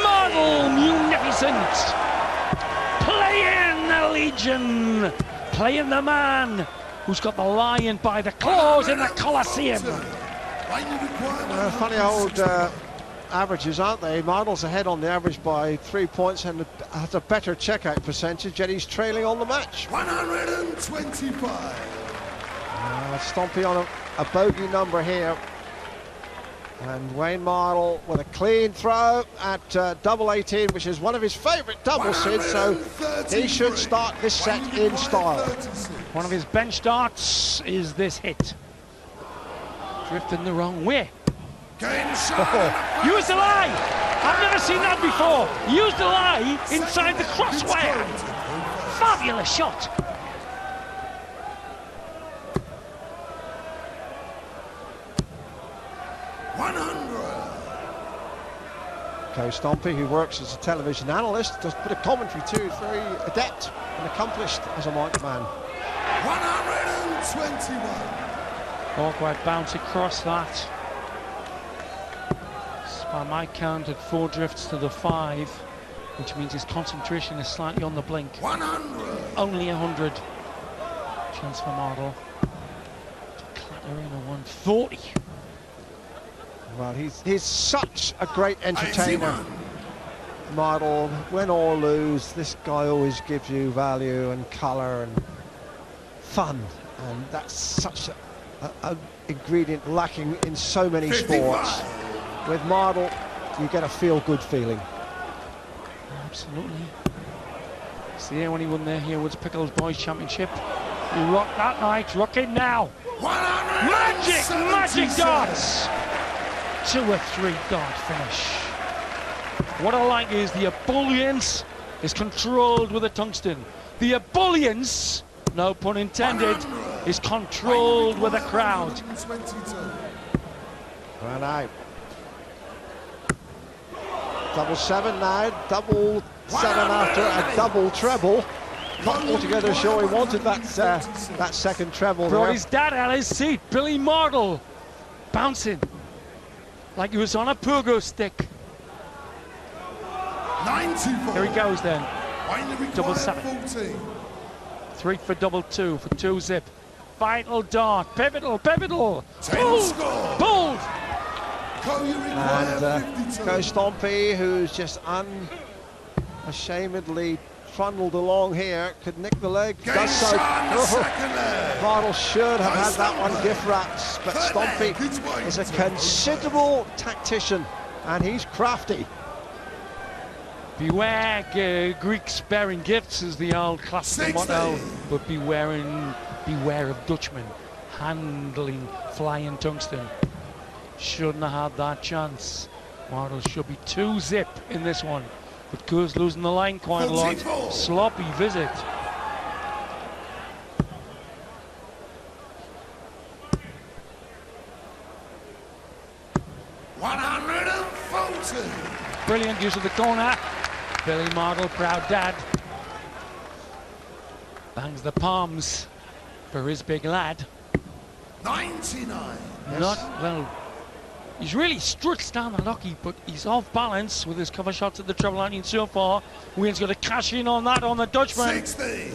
Mardle munificent! Playing the Legion! Playing the man! who's got the lion by the claws in the Colosseum. Funny old averages, aren't they? Mardle's ahead on the average by 3 points and has a better checkout percentage, yet he's trailing on the match. 125. Stompe on a bogey number here. And Wayne Mardle with a clean throw at double 18, which is one of his favourite doubles, Sid, so he should start this set in style. One of his bench darts is this hit. Drifting the wrong way. Use the lie! I've never seen that before. Use the lie inside the crosswire. Fabulous shot. Stompe, who works as a television analyst, does a bit of commentary too, is very adept and accomplished as a mic man. 121. Awkward bounce across that. By my count at 4 drifts to the 5, which means his concentration is slightly on the blink. 100. Only 100. Chance for Mardle to clatter in a 140. Well, he's such a great entertainer, Mardle. Win or lose, this guy always gives you value and colour and fun, and that's such an ingredient lacking in so many 55. sports. With Mardle, you get a feel-good feeling. Absolutely. See here when he won the Herewoods Pickles Boys Championship. He rocked that night, rock it now. Magic darts! 2 or 3 dart finish. What I like is the ebullience is controlled with a tungsten. The ebullience, no pun intended, is controlled with a crowd. Right out. Double 7 now, double 7 after a double treble. Not altogether sure he wanted that second treble. Brought there. his dad out of his seat, Billy Mardle, bouncing like he was on a pogo stick. 94. Here he goes then. Double 7. 14. 3 for double 2 for 2 zip. Vital dart, pivotal. 10 Bold, score. bold. And Stompe, who's just unashamedly trundled along here, could nick the leg. Does so. Mardle should have had that one gift wrapped, but Stompe is a considerable tactician, and he's crafty. Beware Greeks bearing gifts is the old classical motto, but beware of Dutchmen handling flying tungsten. Shouldn't have had that chance. Mardle should be 2 zip in this one, but Goose losing the line quite a lot. Sloppy visit. Brilliant use of the corner. Billy Mardle, proud dad. Bangs the palms for his big lad. 99. Not, well, he's really struts down the lucky, but he's off balance with his cover shots at the treble lightning so far. Wayne's going to cash in on that on the Dutchman. 60.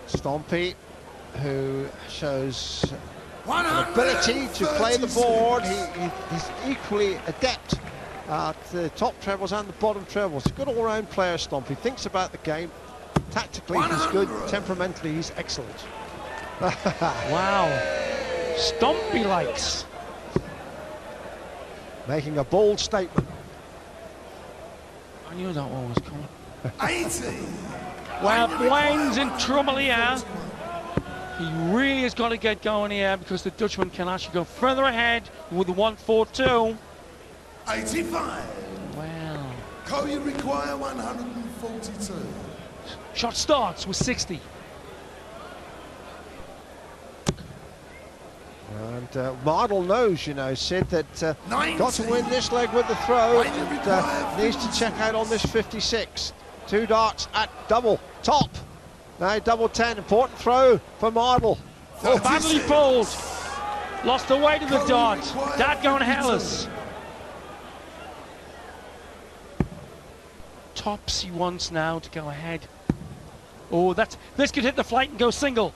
Stompe, who shows an ability to play the board. He's equally adept at the top trebles and the bottom trebles. Good all-round player, Stompe. Thinks about the game. Tactically, he's good. Temperamentally, he's excellent. Wow. Stompe likes. Making a bold statement. I knew that one was coming. 80. Well, Wayne's in trouble here. He really has got to get going here because the Dutchman can actually go further ahead with the 1-4-2. 85. Well. You require 142. Shot starts with 60. And Mardle knows, you know, Sid, that got to win this leg with the throw and needs to check out on this 56. 2 darts at double top. Now double 10, important throw for Mardle. Oh, badly pulled. Lost the weight of the dart. Dad going hairless. tops he wants now to go ahead. Oh, this could hit the flight and go single.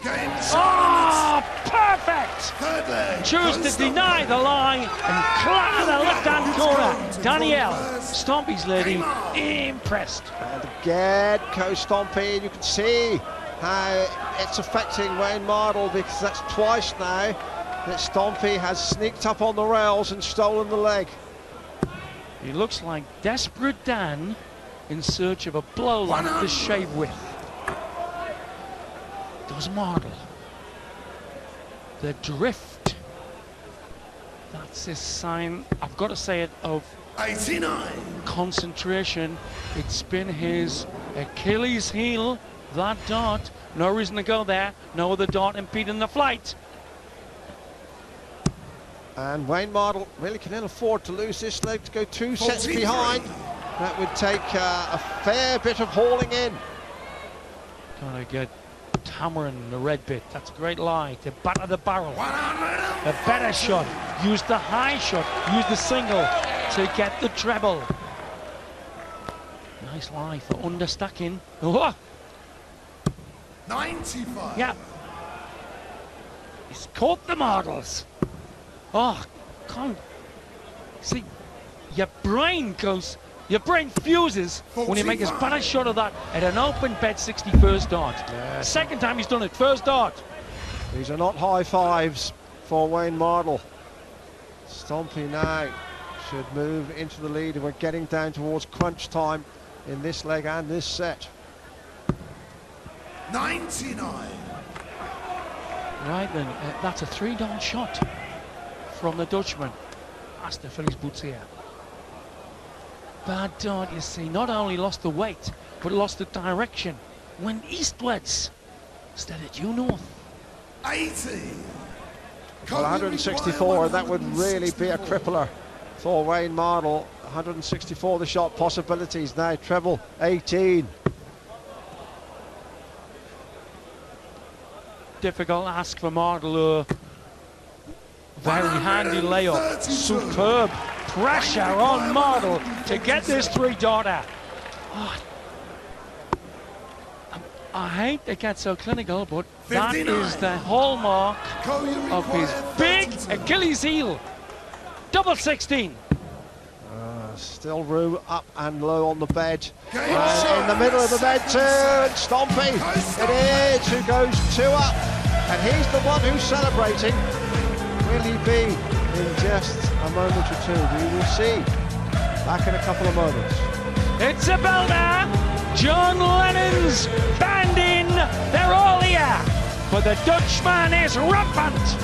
Oh, perfect! Choose to deny the line and clatter the left-hand corner. Danielle, Stompe's lady, impressed. And again, Stompe, you can see how it's affecting Wayne Mardle, because that's twice now that Stompe has sneaked up on the rails and stolen the leg. He looks like Desperate Dan in search of a blow like to shave with. Does Mardle. The drift. That's his sign, I've got to say it, of 89. Concentration. It's been his Achilles heel, that dart. No reason to go there. No other dart impeding the flight. And Wayne Mardle really can ill afford to lose this leg to go 2 sets behind. That would take a fair bit of hauling in. Gotta get hammering the red bit. That's a great lie to batter the barrel. A better shot. Use the high shot. Use the single to get the treble. Nice lie for understacking. Oh. 95. Yeah. He's caught the Mardles. Oh, can't see. Your brain fuses when you make as bad a shot of that at an open bed 61st dart. Yes. Second time he's done it, first dart. These are not high fives for Wayne Mardle. Stompe now should move into the lead, and we're getting down towards crunch time in this leg and this set. 99. Right then, that's a 3-dart shot from the Dutchman. Has to fill his boots here. Bad dart, you see, not only lost the weight, but lost the direction. Went eastwards instead of due north. 80. Well, 164, that would really be a crippler for Wayne Mardle. 164 the shot possibilities now, treble 18. Difficult ask for Mardle. Very handy layup. Superb pressure on Mardle to get this 3-darter. Oh, I hate to get so clinical, but that 59. is the hallmark of his big Achilles heel. Double 16. Still room up and low on the bed. And in the middle of the bed too, and Stompe it is, who goes 2 up. And he's the one who's celebrating. Will he be in just a moment or two? We will see. Back in a couple of moments. It's a belter. John Lennon's band in. They're all here. But the Dutchman is rampant.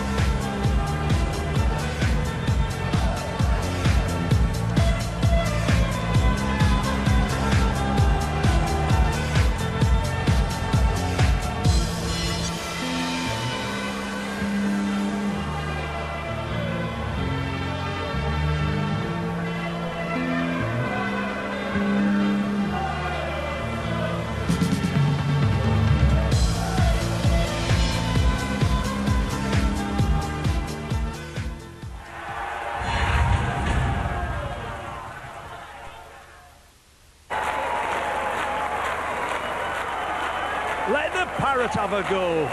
Let the parrot have a go.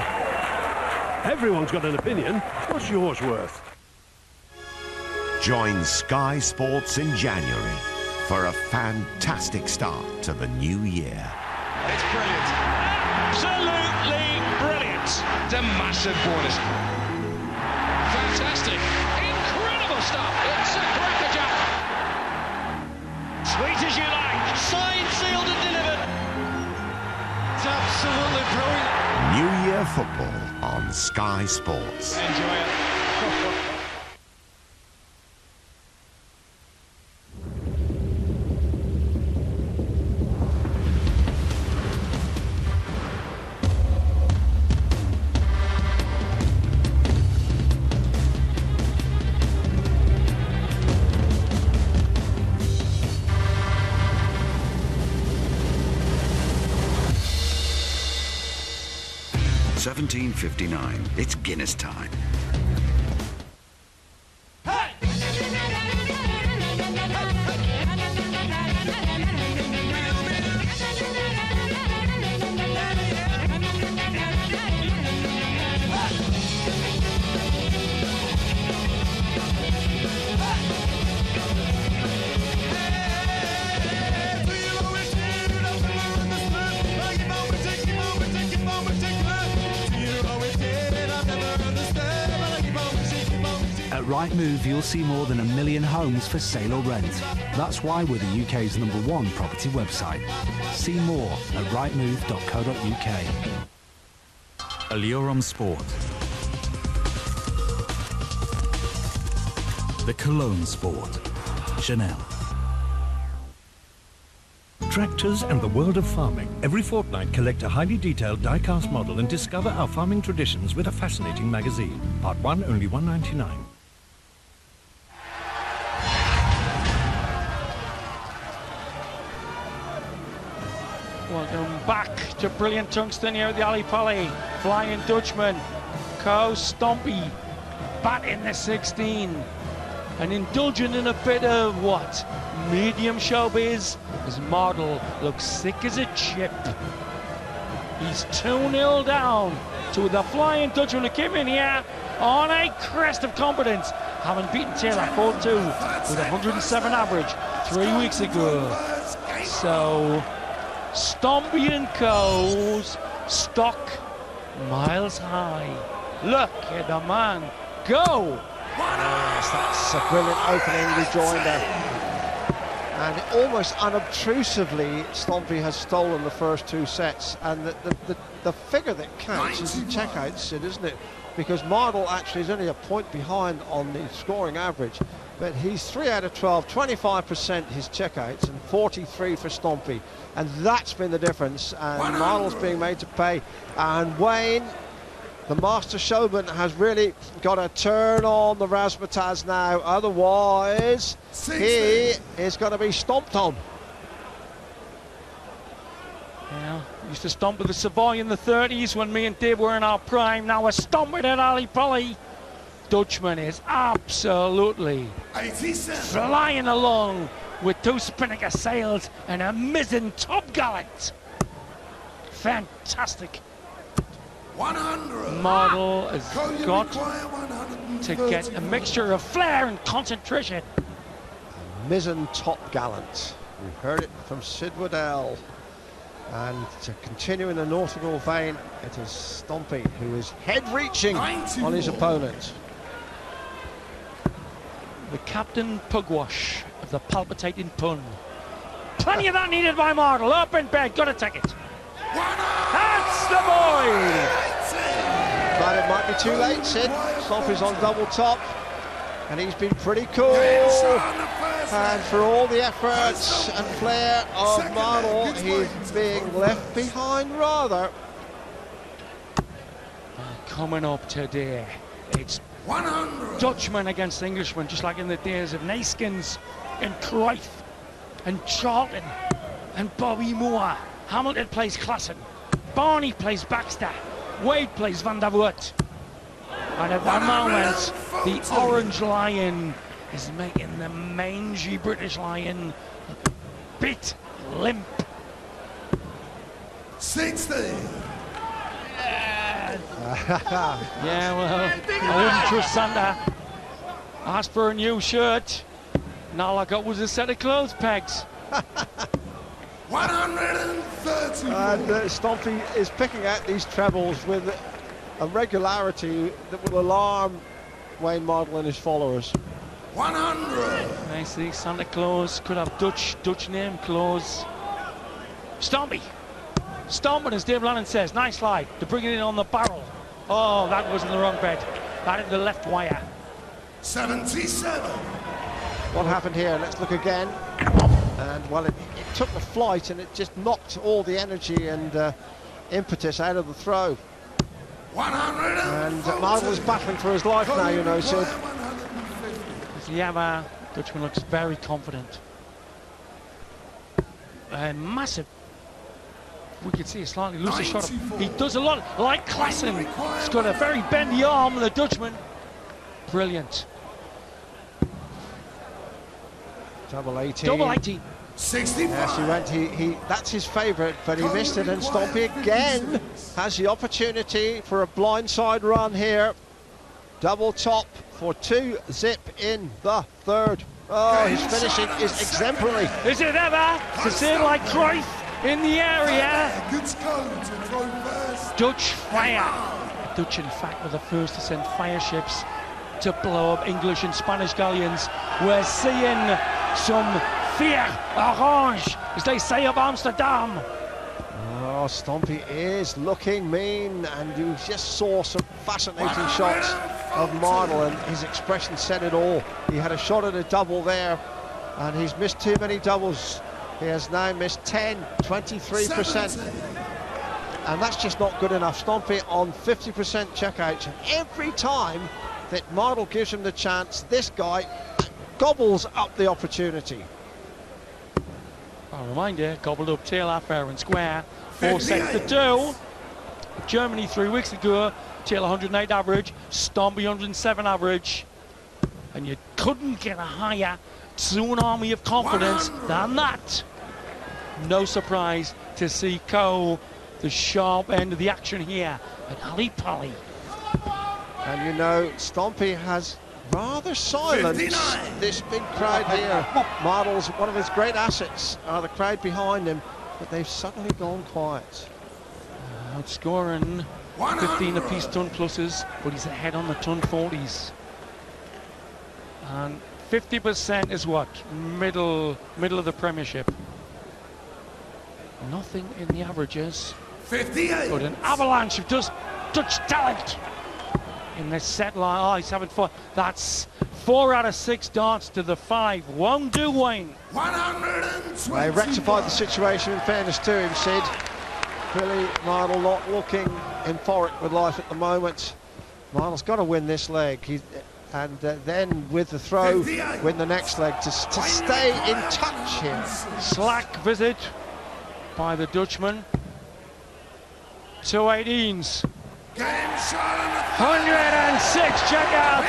Everyone's got an opinion. What's yours worth? Join Sky Sports in January for a fantastic start to the new year. It's brilliant. Absolutely brilliant. It's a massive bonus. Fantastic. Incredible stuff. It's a crackerjack. Sweet as you like. Signed, sealed and delivered. It's absolutely brilliant. New Year football on Sky Sports. Enjoy it. 17:59. It's Guinness time. Rightmove, you'll see more than 1 million homes for sale or rent. That's why we're the UK's #1 property website. See more at rightmove.co.uk. Allure on Sport. The Cologne Sport. Chanel. Tractors and the world of farming. Every fortnight, collect a highly detailed die-cast model and discover our farming traditions with a fascinating magazine. Part 1, only £1.99. Welcome back to brilliant tungsten here at the Ali Pali. Flying Dutchman, Stompe, batting the 16. And indulging in a bit of what? Medium showbiz, as Mardle looks sick as a chip. He's 2-0 down to the Flying Dutchman who came in here on a crest of confidence, having beaten Taylor 4-2 with 107 average 3 weeks ago. So, Stompe and Co.'s stock miles high. Look at the man go! Yes, that's a brilliant opening rejoinder. And almost unobtrusively, Stompe has stolen the first 2 sets. And the figure that counts is the checkout, Sid, isn't it? Because Mardle actually is only a point behind on the scoring average. But he's 3 out of 12, 25% his checkouts, and 43 for Stompe. And that's been the difference. And Mardle's being made to pay. And Wayne, the master showman, has really got to turn on the razzmatazz now, otherwise he is going to be stomped on. Yeah, used to stomp with the Savoy in the 30s when me and Dave were in our prime. Now we're stomping at Ali Pali. Dutchman is absolutely flying along with 2 Spinnaker sails and a mizzen top gallant. Fantastic. 100. Mardle has got to get a mixture of flair and concentration. Mizzen top gallant. We've heard it from Sid Waddell. And to continue in the nautical vein, it is Stompe who is head-reaching on his opponent. The Captain Pugwash of the palpitating pun. Plenty of that needed by Mardle. Up in bed, gotta take it. That's the boy! But it might be too late, Sid. Stompe's on double top, and he's been pretty cool. And for all the efforts and flair of Mardle, he's being left behind rather. Coming up today, it's 100. Dutchman against Englishman, just like in the days of Naiskins and Cruyff and Charlton and Bobby Moore. Hamilton plays Klassen, Barney plays Baxter, Wade plays Van der Voort. And at the moment, the Orange Lion is making the mangy British Lion a bit limp. 60. Yeah, well, I wouldn't trust Sander. Asked for a new shirt. And all I got was a set of clothes pegs. 130. And Stompe is picking out these trebles with a regularity that will alarm Wayne Mardle and his followers. 100. Nicely, Santa Claus could have Dutch name clothes. Stompe. Stomping, as Dave Lannon says, nice slide to bring it in on the barrel. Oh, that was in the wrong bed. That hit the left wire. 77. What happened here? Let's look again. And well, it took the flight and it just knocked all the energy and impetus out of the throw. 100. And Mardle is battling for his life now, you know, Sid. Yeah, Dutchman looks very confident. Massive. We can see a slightly looser shot. He does a lot like Klassen. He's got a very bendy arm, the Dutchman. Brilliant. Double 18. Double 18. 65. Yes, he went. That's his favourite, but he missed it. And Stompe again has the opportunity for a blindside run here. Double top for 2 zip in the third. Oh, his finishing is exemplary. Is it ever to see like Cruyff in the area? Dutch fire. Dutch, in fact, were the first to send fire ships to blow up English and Spanish galleons. We're seeing some fear orange, as they say of Amsterdam. Oh, Stompe is looking mean, and you just saw some fascinating shots of Mardle, and his expression said it all. He had a shot at a double there, and he's missed too many doubles. He has now missed 10, 23%. And that's just not good enough. Stompe on 50% checkouts, and every time that Mardle gives him the chance, this guy gobbles up the opportunity. A reminder, gobbled up Taylor fair and square, 4-2. Germany 3 weeks ago, Taylor 108 average, Stompe 107 average. And you couldn't get a higher tsunami of confidence than that. No surprise to see Cole, the sharp end of the action here at Ali Pali. And you know, Stompe has rather silenced this big crowd here. Mardle's one of his great assets are the crowd behind him, but they've suddenly gone quiet. Outscoring 15 apiece ton pluses, but he's ahead on the ton 40s. And 50% is what? Middle of the Premiership. Nothing in the averages. 58. But an avalanche of just Dutch talent in this set line. Oh, he's having fun. That's 4 out of 6 darts to the 5. Won't do, Wayne. 120. They rectified the situation, in fairness to him, Sid. Billy Mardle not looking euphoric with life at the moment. Mardle's got to win this leg. And then with the throw, win the next leg to stay in touch here. Slack visit by the Dutchman. 218s. 106, check out.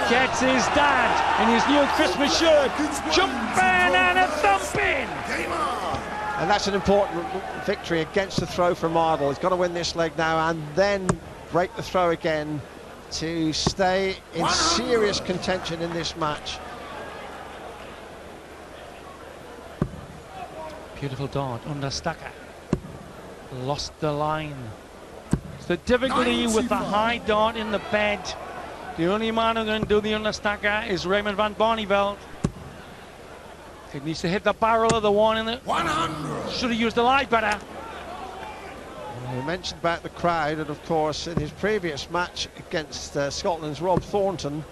Gets his dad in his new Christmas shirt. Jumping and a thumping. And that's an important victory against the throw for Mardle. He's got to win this leg now and then break the throw again to stay in serious contention in this match. Beautiful dart under stacker. Lost the line. It's the difficulty with the high dart in the bed. The only man who can do the understacker is Raymond van Barneveld. It needs to hit the barrel of the one in it. 100. Should have used the light better. We mentioned about the crowd, and of course in his previous match against Scotland's Rob Thornton,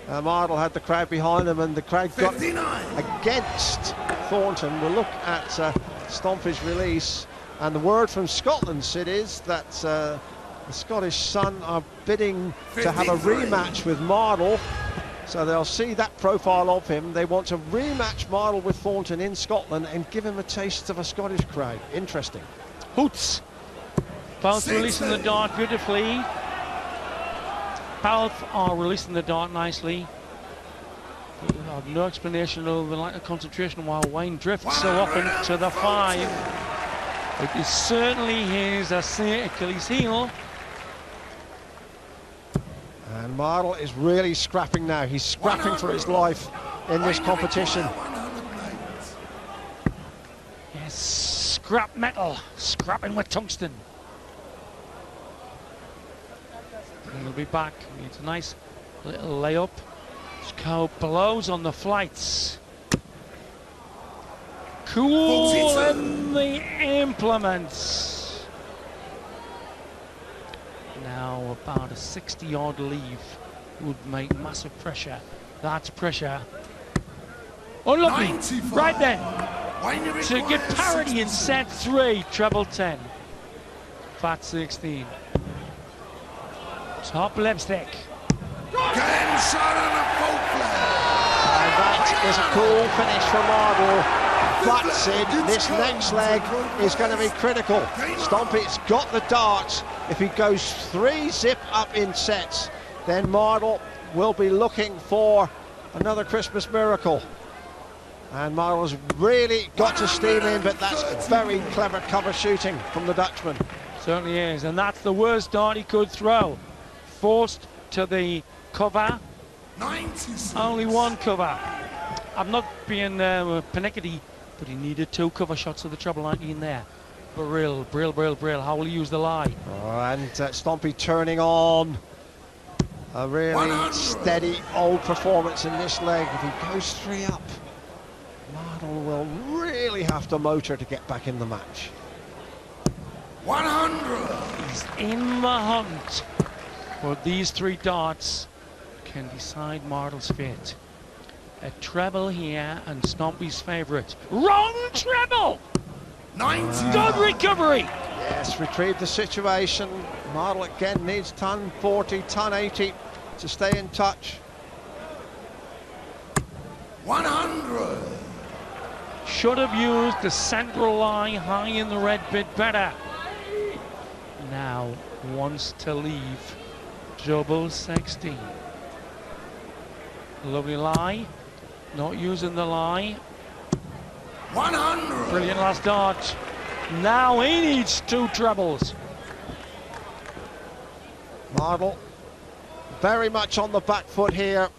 Mardle had the crowd behind him, and the crowd 59. got against Thornton. We'll look at Stompe's release, and the word from Scotland, Sid, is that the Scottish Sun are bidding to have a rematch with Mardle, so they'll see that profile of him. They want to rematch Mardle with Thornton in Scotland and give him a taste of a Scottish crowd. Interesting. Hoots. Both releasing the dart beautifully. Both are releasing the dart nicely. I have no explanation other than lack of concentration while Wayne drifts so often to the 5. It is certainly his Achilles heel. And Mardle is really scrapping now. He's scrapping for his life in this competition. Yes, scrap metal, scrapping with tungsten. And he'll be back. It's a nice little layup. Cow blows on the flights. Cool in the implements. Now about a 60-yard leave would make massive pressure. That's pressure. Unlucky. 95. Right then. To get parity in set 3, treble 10. Fat 16. Top lipstick. Game shot on a full flag. And that is a cool finish for Mardle. But Sid, this next leg is going to be critical. Stompe's got the darts. If he goes 3-zip up in sets, then Mardle will be looking for another Christmas miracle. And Mardle's really got to steam in, but that's very clever cover shooting from the Dutchman. Certainly is, and that's the worst dart he could throw. Forced to the cover. 96. Only one cover. I'm not being pernickety, but he needed 2 cover shots of the treble 19 there. Brill. How will he use the lie? Oh, and Stompe turning on. A really steady old performance in this leg. If he goes 3 up, Mardle will really have to motor to get back in the match. 100. He's in the hunt for these 3 darts. Can decide Mardle's fate. A treble here and Stompe's favourite. Wrong treble! 90. Good recovery! Yes, retrieve the situation. Mardle again needs ton 40, ton 80 to stay in touch. 100. Should have used the central line high in the red bit better. Now wants to leave. Double 16. Lovely lie. Not using the lie. 100. Brilliant last dart. Now he needs 2 trebles. Mardle very much on the back foot here.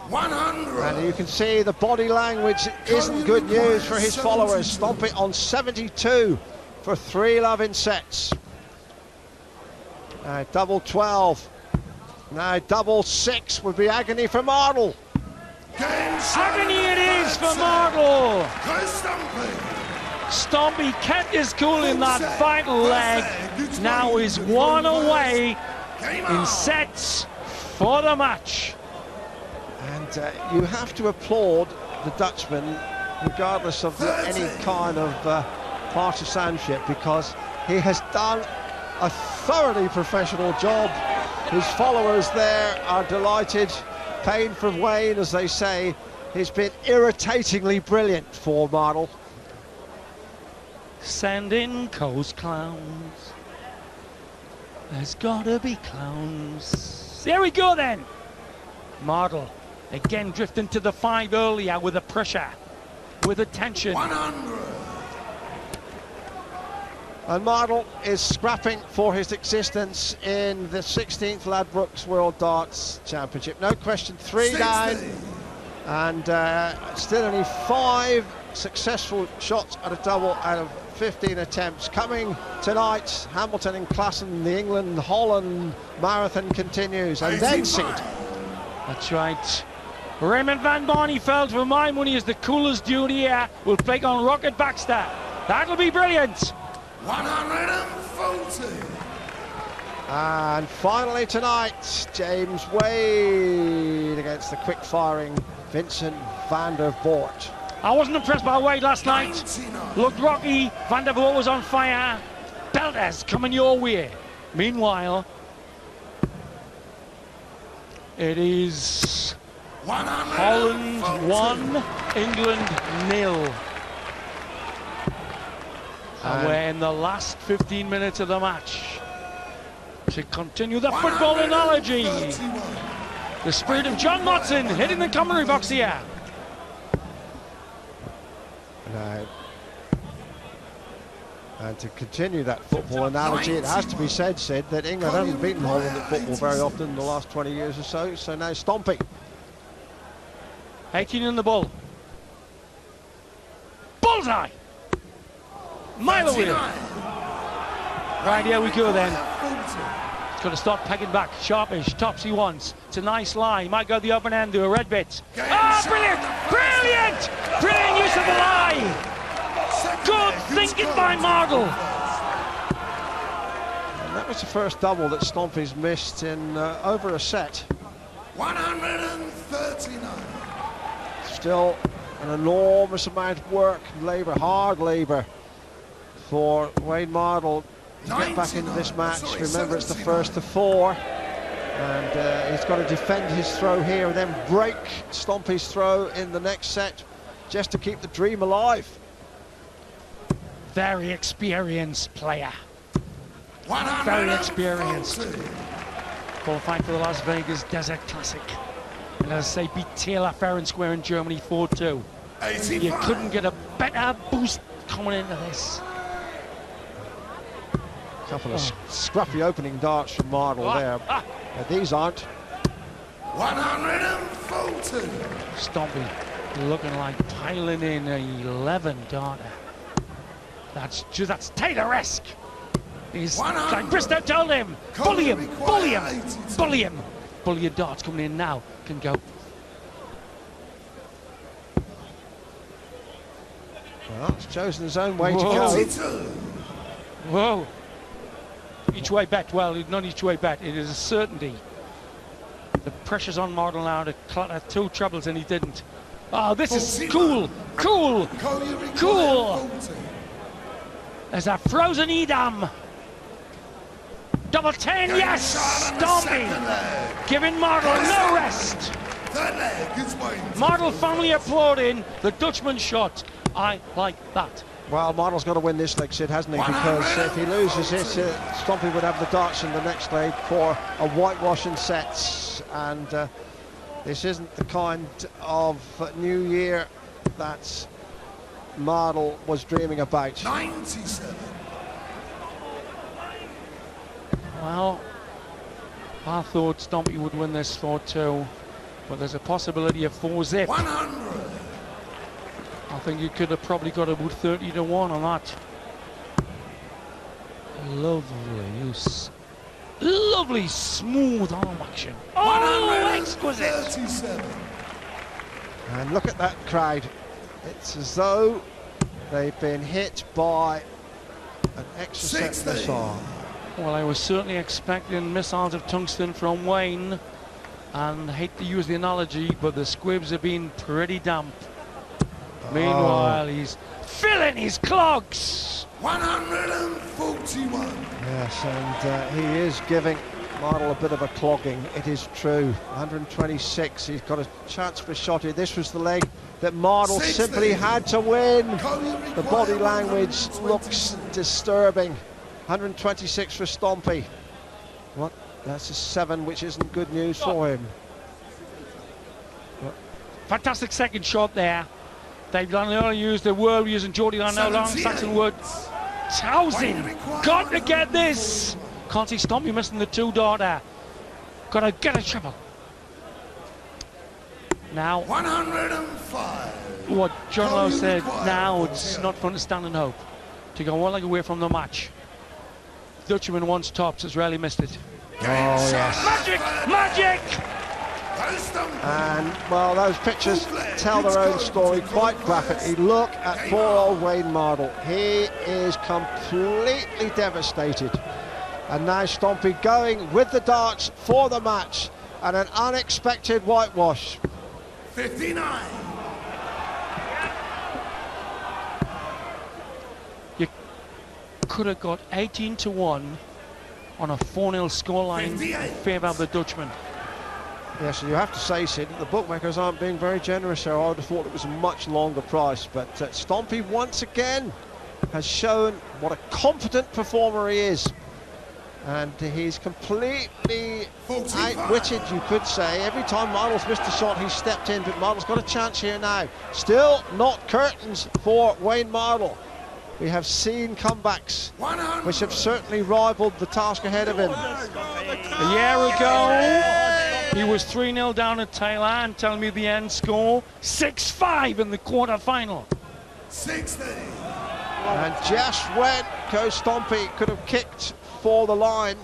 100. And you can see the body language isn't good news for his followers. Stompe on 72 for 3 love in sets. Double 12. Now double 6 would be agony for Mardle. Agony it is for Mardle. Stompe kept his cool in that vital leg. Now is 1 away in sets for the match. And you have to applaud the Dutchman, regardless of any kind of partisanship, because he has done a thoroughly professional job. His followers there are delighted. Pain from Wayne, as they say. He's been irritatingly brilliant for Mardle. Send in Coast Clowns. There's gotta be clowns. There we go then. Mardle again drifting to the 5 earlier with the pressure, with the tension. 100. And Mardle is scrapping for his existence in the 16th Ladbrokes World Darts Championship. No question, 3 down. And still only 5 successful shots at a double out of 15 attempts. Coming tonight, Hamilton and Klassen, the England-Holland marathon continues. And then Sid. That's right. Raymond van Barneveld, for my money, is the coolest dude here. Will take on Rocket Baxter. That'll be brilliant. 140. And finally tonight, James Wade against the quick-firing Vincent van der Voort. I wasn't impressed by Wade last night. Looked rocky. Van der Voort was on fire. Belters coming your way. Meanwhile, it is Holland 1, England 0. And we're in the last 15 minutes of the match. To continue the football analogy, the spirit of John Motson hitting the commentary box here. And to continue that football analogy, it has to be said, Sid, that England haven't beaten Holland at football very often in the last 20 years or so. So now Stompe. 18 in the bull. Bullseye! Mile away. Right, here we go then. He's got to start pegging back. Sharpish, tops he wants. It's a nice lie. Might go the open end to a red bit. Ah, brilliant! Brilliant! Brilliant use of the lie! Good thinking by Mardle. And that was the first double that Stompe's missed in over a set. 139. Still an enormous amount of work, labour, hard labour for Wayne Mardle to get back into this match. Remember, it's the first of 4. And he's got to defend his throw here and then break Stompe's throw in the next set just to keep the dream alive. Very experienced player. Very experienced. Qualifying for the Las Vegas Desert Classic. And as I say, beat Taylor fair and square in Germany 4-2. You couldn't get a better boost coming into this. Couple of scruffy opening darts from Mardle there. But these aren't. 140. Stompe looking like piling in a 11 darter. That's Taylor-esque. He's like Bristow told him, bully him, bully him, bully him. bully of darts coming in now can go. Well, it's chosen his own way to go. Whoa. Each way bet. Well, not each way bet. It is a certainty. The pressure's on Mardle now to clutter 2 trebles, and he didn't. Oh, this is cool. Cool. Cool. There's a frozen Edam. Double 10, yes! Stompe! Giving Mardle no rest. Mardle family applauding the Dutchman shot. I like that. Well, Mardle's got to win this leg, Sid, hasn't he? Because if he loses it, Stompe would have the darts in the next leg for a whitewash and sets. And this isn't the kind of new year that Mardle was dreaming about. 97. Well, I thought Stompe would win this 4-2, but there's a possibility of 4-zip. 100. I think you could have probably got about 30-1 on that. Lovely smooth arm action. Oh, exquisite! 37. And look at that crowd. It's as though they've been hit by an exocet missile. Well, I was certainly expecting missiles of tungsten from Wayne, and I hate to use the analogy, but the squibs have been pretty damp. Meanwhile, he's filling his clogs. 141. Yes, and he is giving Mardle a bit of a clogging, it is true. 126, he's got a chance for a shot here. This was the leg that Mardle simply had to win. The body language looks disturbing. 126 for Stompe. What? That's a 7, which isn't good news for him. Fantastic second shot there. They've done used the word using Geordie Larnell, Lawrence Saxon Wood. Towsing, got to get this. Can't see Stompe missing the 2 darter. Got to get a triple. Now, 105. what John Lowe said, now it's not fun to stand and hope. To go 1 leg away from the match. Dutchman once tops has rarely missed it. Oh, yes. Magic! Magic! And, well, those pictures tell their own story quite graphically. Look at poor old Wayne Mardle. He is completely devastated. And now Stompe going with the darts for the match. And an unexpected whitewash. 59. You could have got 18-1 on a 4-0 scoreline in favour of the Dutchman. Yes, and you have to say, Sid, the bookmakers aren't being very generous here. I would have thought it was a much longer price. But Stompe once again has shown what a competent performer he is. And he's completely outwitted, you could say. Every time Mardle's missed a shot, he's stepped in, but Mardle's got a chance here now. Still not curtains for Wayne Mardle. We have seen comebacks which have certainly rivaled the task ahead of him. A year ago, he was 3-0 down at Taylor and telling me the end score 6-5 in the quarter-final. 60. And just when goes Stompe could have kicked for the line,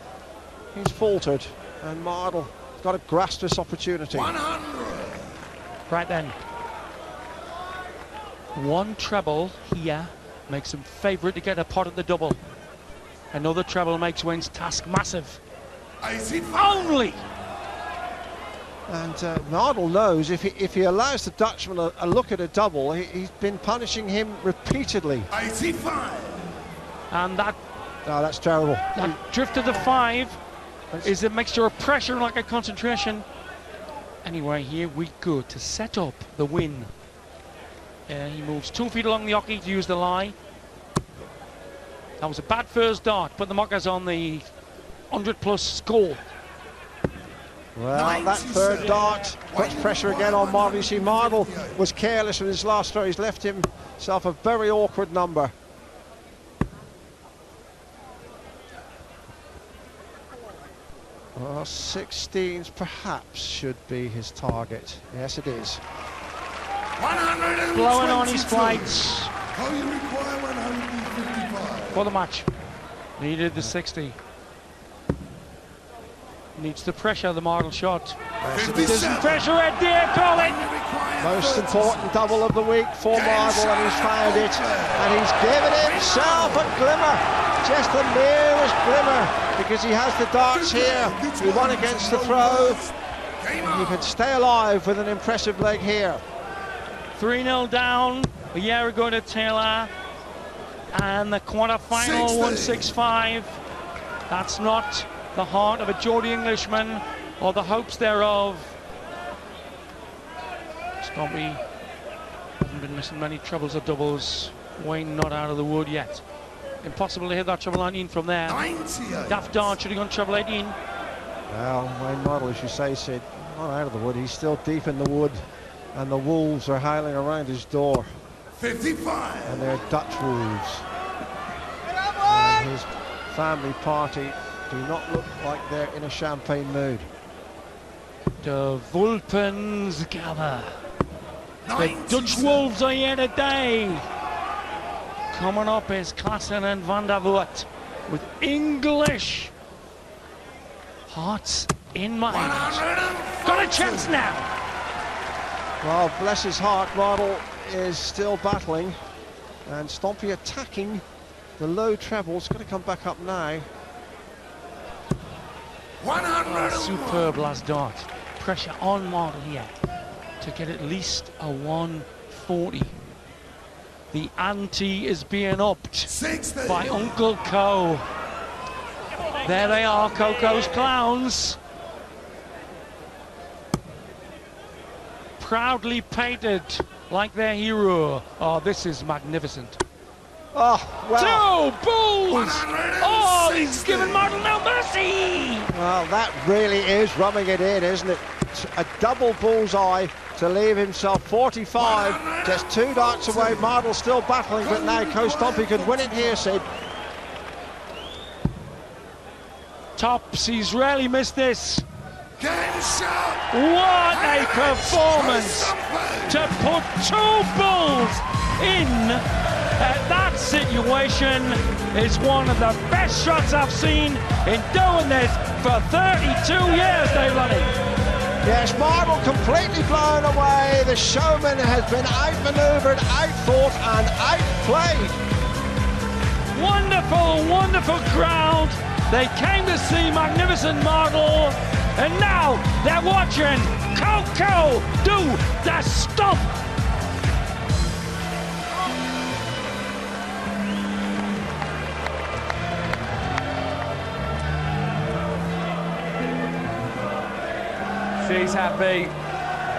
he's faltered, and Mardle got to grasp this opportunity. 100. Right then, 1 treble here makes him favourite to get a pot at the double. Another treble makes Wayne's task massive. Only. And Mardle knows if he allows the Dutchman a look at a double, he's been punishing him repeatedly. 85. And that. Oh, that's terrible. That drift to the 5 is a mixture of pressure and like a concentration. Anyway, here we go to set up the win. He moves 2 feet along the hockey to use the lie. That was a bad first dart, but the markers on the 100+ score. Well, that third dart puts pressure again on Mardle. You see, Mardle was careless with his last throw. He's left himself a very awkward number. Well, 16s perhaps should be his target. Yes, it is. Blowing on his flights. How you require 155. For the match. Needed the 60. Needs the pressure, the Mardle shot. There's pressure at there, call it! Most important double of the week for Mardle, and he's found it. And he's given himself a glimmer, just the merest glimmer, because he has the darts here. He won against the throw. He can stay alive with an impressive leg here. 3-0 down a year ago to Taylor. And the quarter-final 165. That's not the heart of a Geordie Englishman, or the hopes thereof. Stompe hasn't been missing many trebles or doubles. Wayne not out of the wood yet. Impossible to hit that treble 19 from there. Daft Dart should have gone treble 18. Well, Wayne Mardle, as you say, Sid, not out of the wood. He's still deep in the wood, and the wolves are howling around his door. 55. And they're Dutch wolves. And his family party do not look like they're in a champagne mood. The Vulpens gather. The Dutch Wolves are here today. Coming up is Klassen and Van der Voort with English hearts in mind. Got a chance now. Well, bless his heart, Mardle is still battling, and Stompe attacking the low treble. It's going to come back up now. Superb last dart. Pressure on Mardle here to get at least a 140. The ante is being upped by Uncle Co. There they are, Coco's Clowns. Proudly painted like their hero. Oh, this is magnificent. Oh, well. 2 bulls! Oh, he's given Mardle no mercy! Well, that really is rubbing it in, isn't it? A double bullseye to leave himself 45, just 2 darts away. Mardle still battling, but now Stompe could win it here, Sid. Tops, he's rarely missed this. What a performance to put 2 bulls in. That situation is one of the best shots I've seen in doing this for 32 years they've run it. Yes, Mardle completely blown away. The showman has been outmaneuvered, outfought and outplayed. Wonderful, wonderful crowd. They came to see magnificent Mardle, and now they're watching Coco do the stomp. She's happy,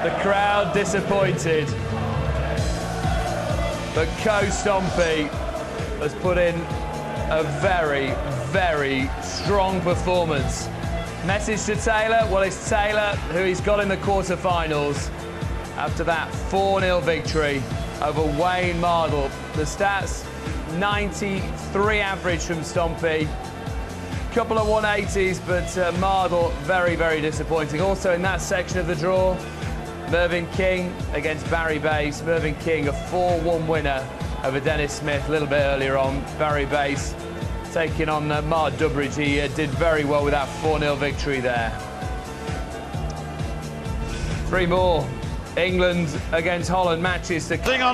the crowd disappointed. But Stompe has put in a very, very strong performance. Message to Taylor, well, it's Taylor who he's got in the quarterfinals after that 4-0 victory over Wayne Mardle. The stats, 93 average from Stompe. Couple of 180s, but Mardle very, very disappointing. Also in that section of the draw, Mervyn King against Barry Bass. Mervyn King, a 4-1 winner over Dennis Smith a little bit earlier on. Barry Bass taking on Mark Durbridge. He did very well with that 4-0 victory there. 3 more England against Holland matches to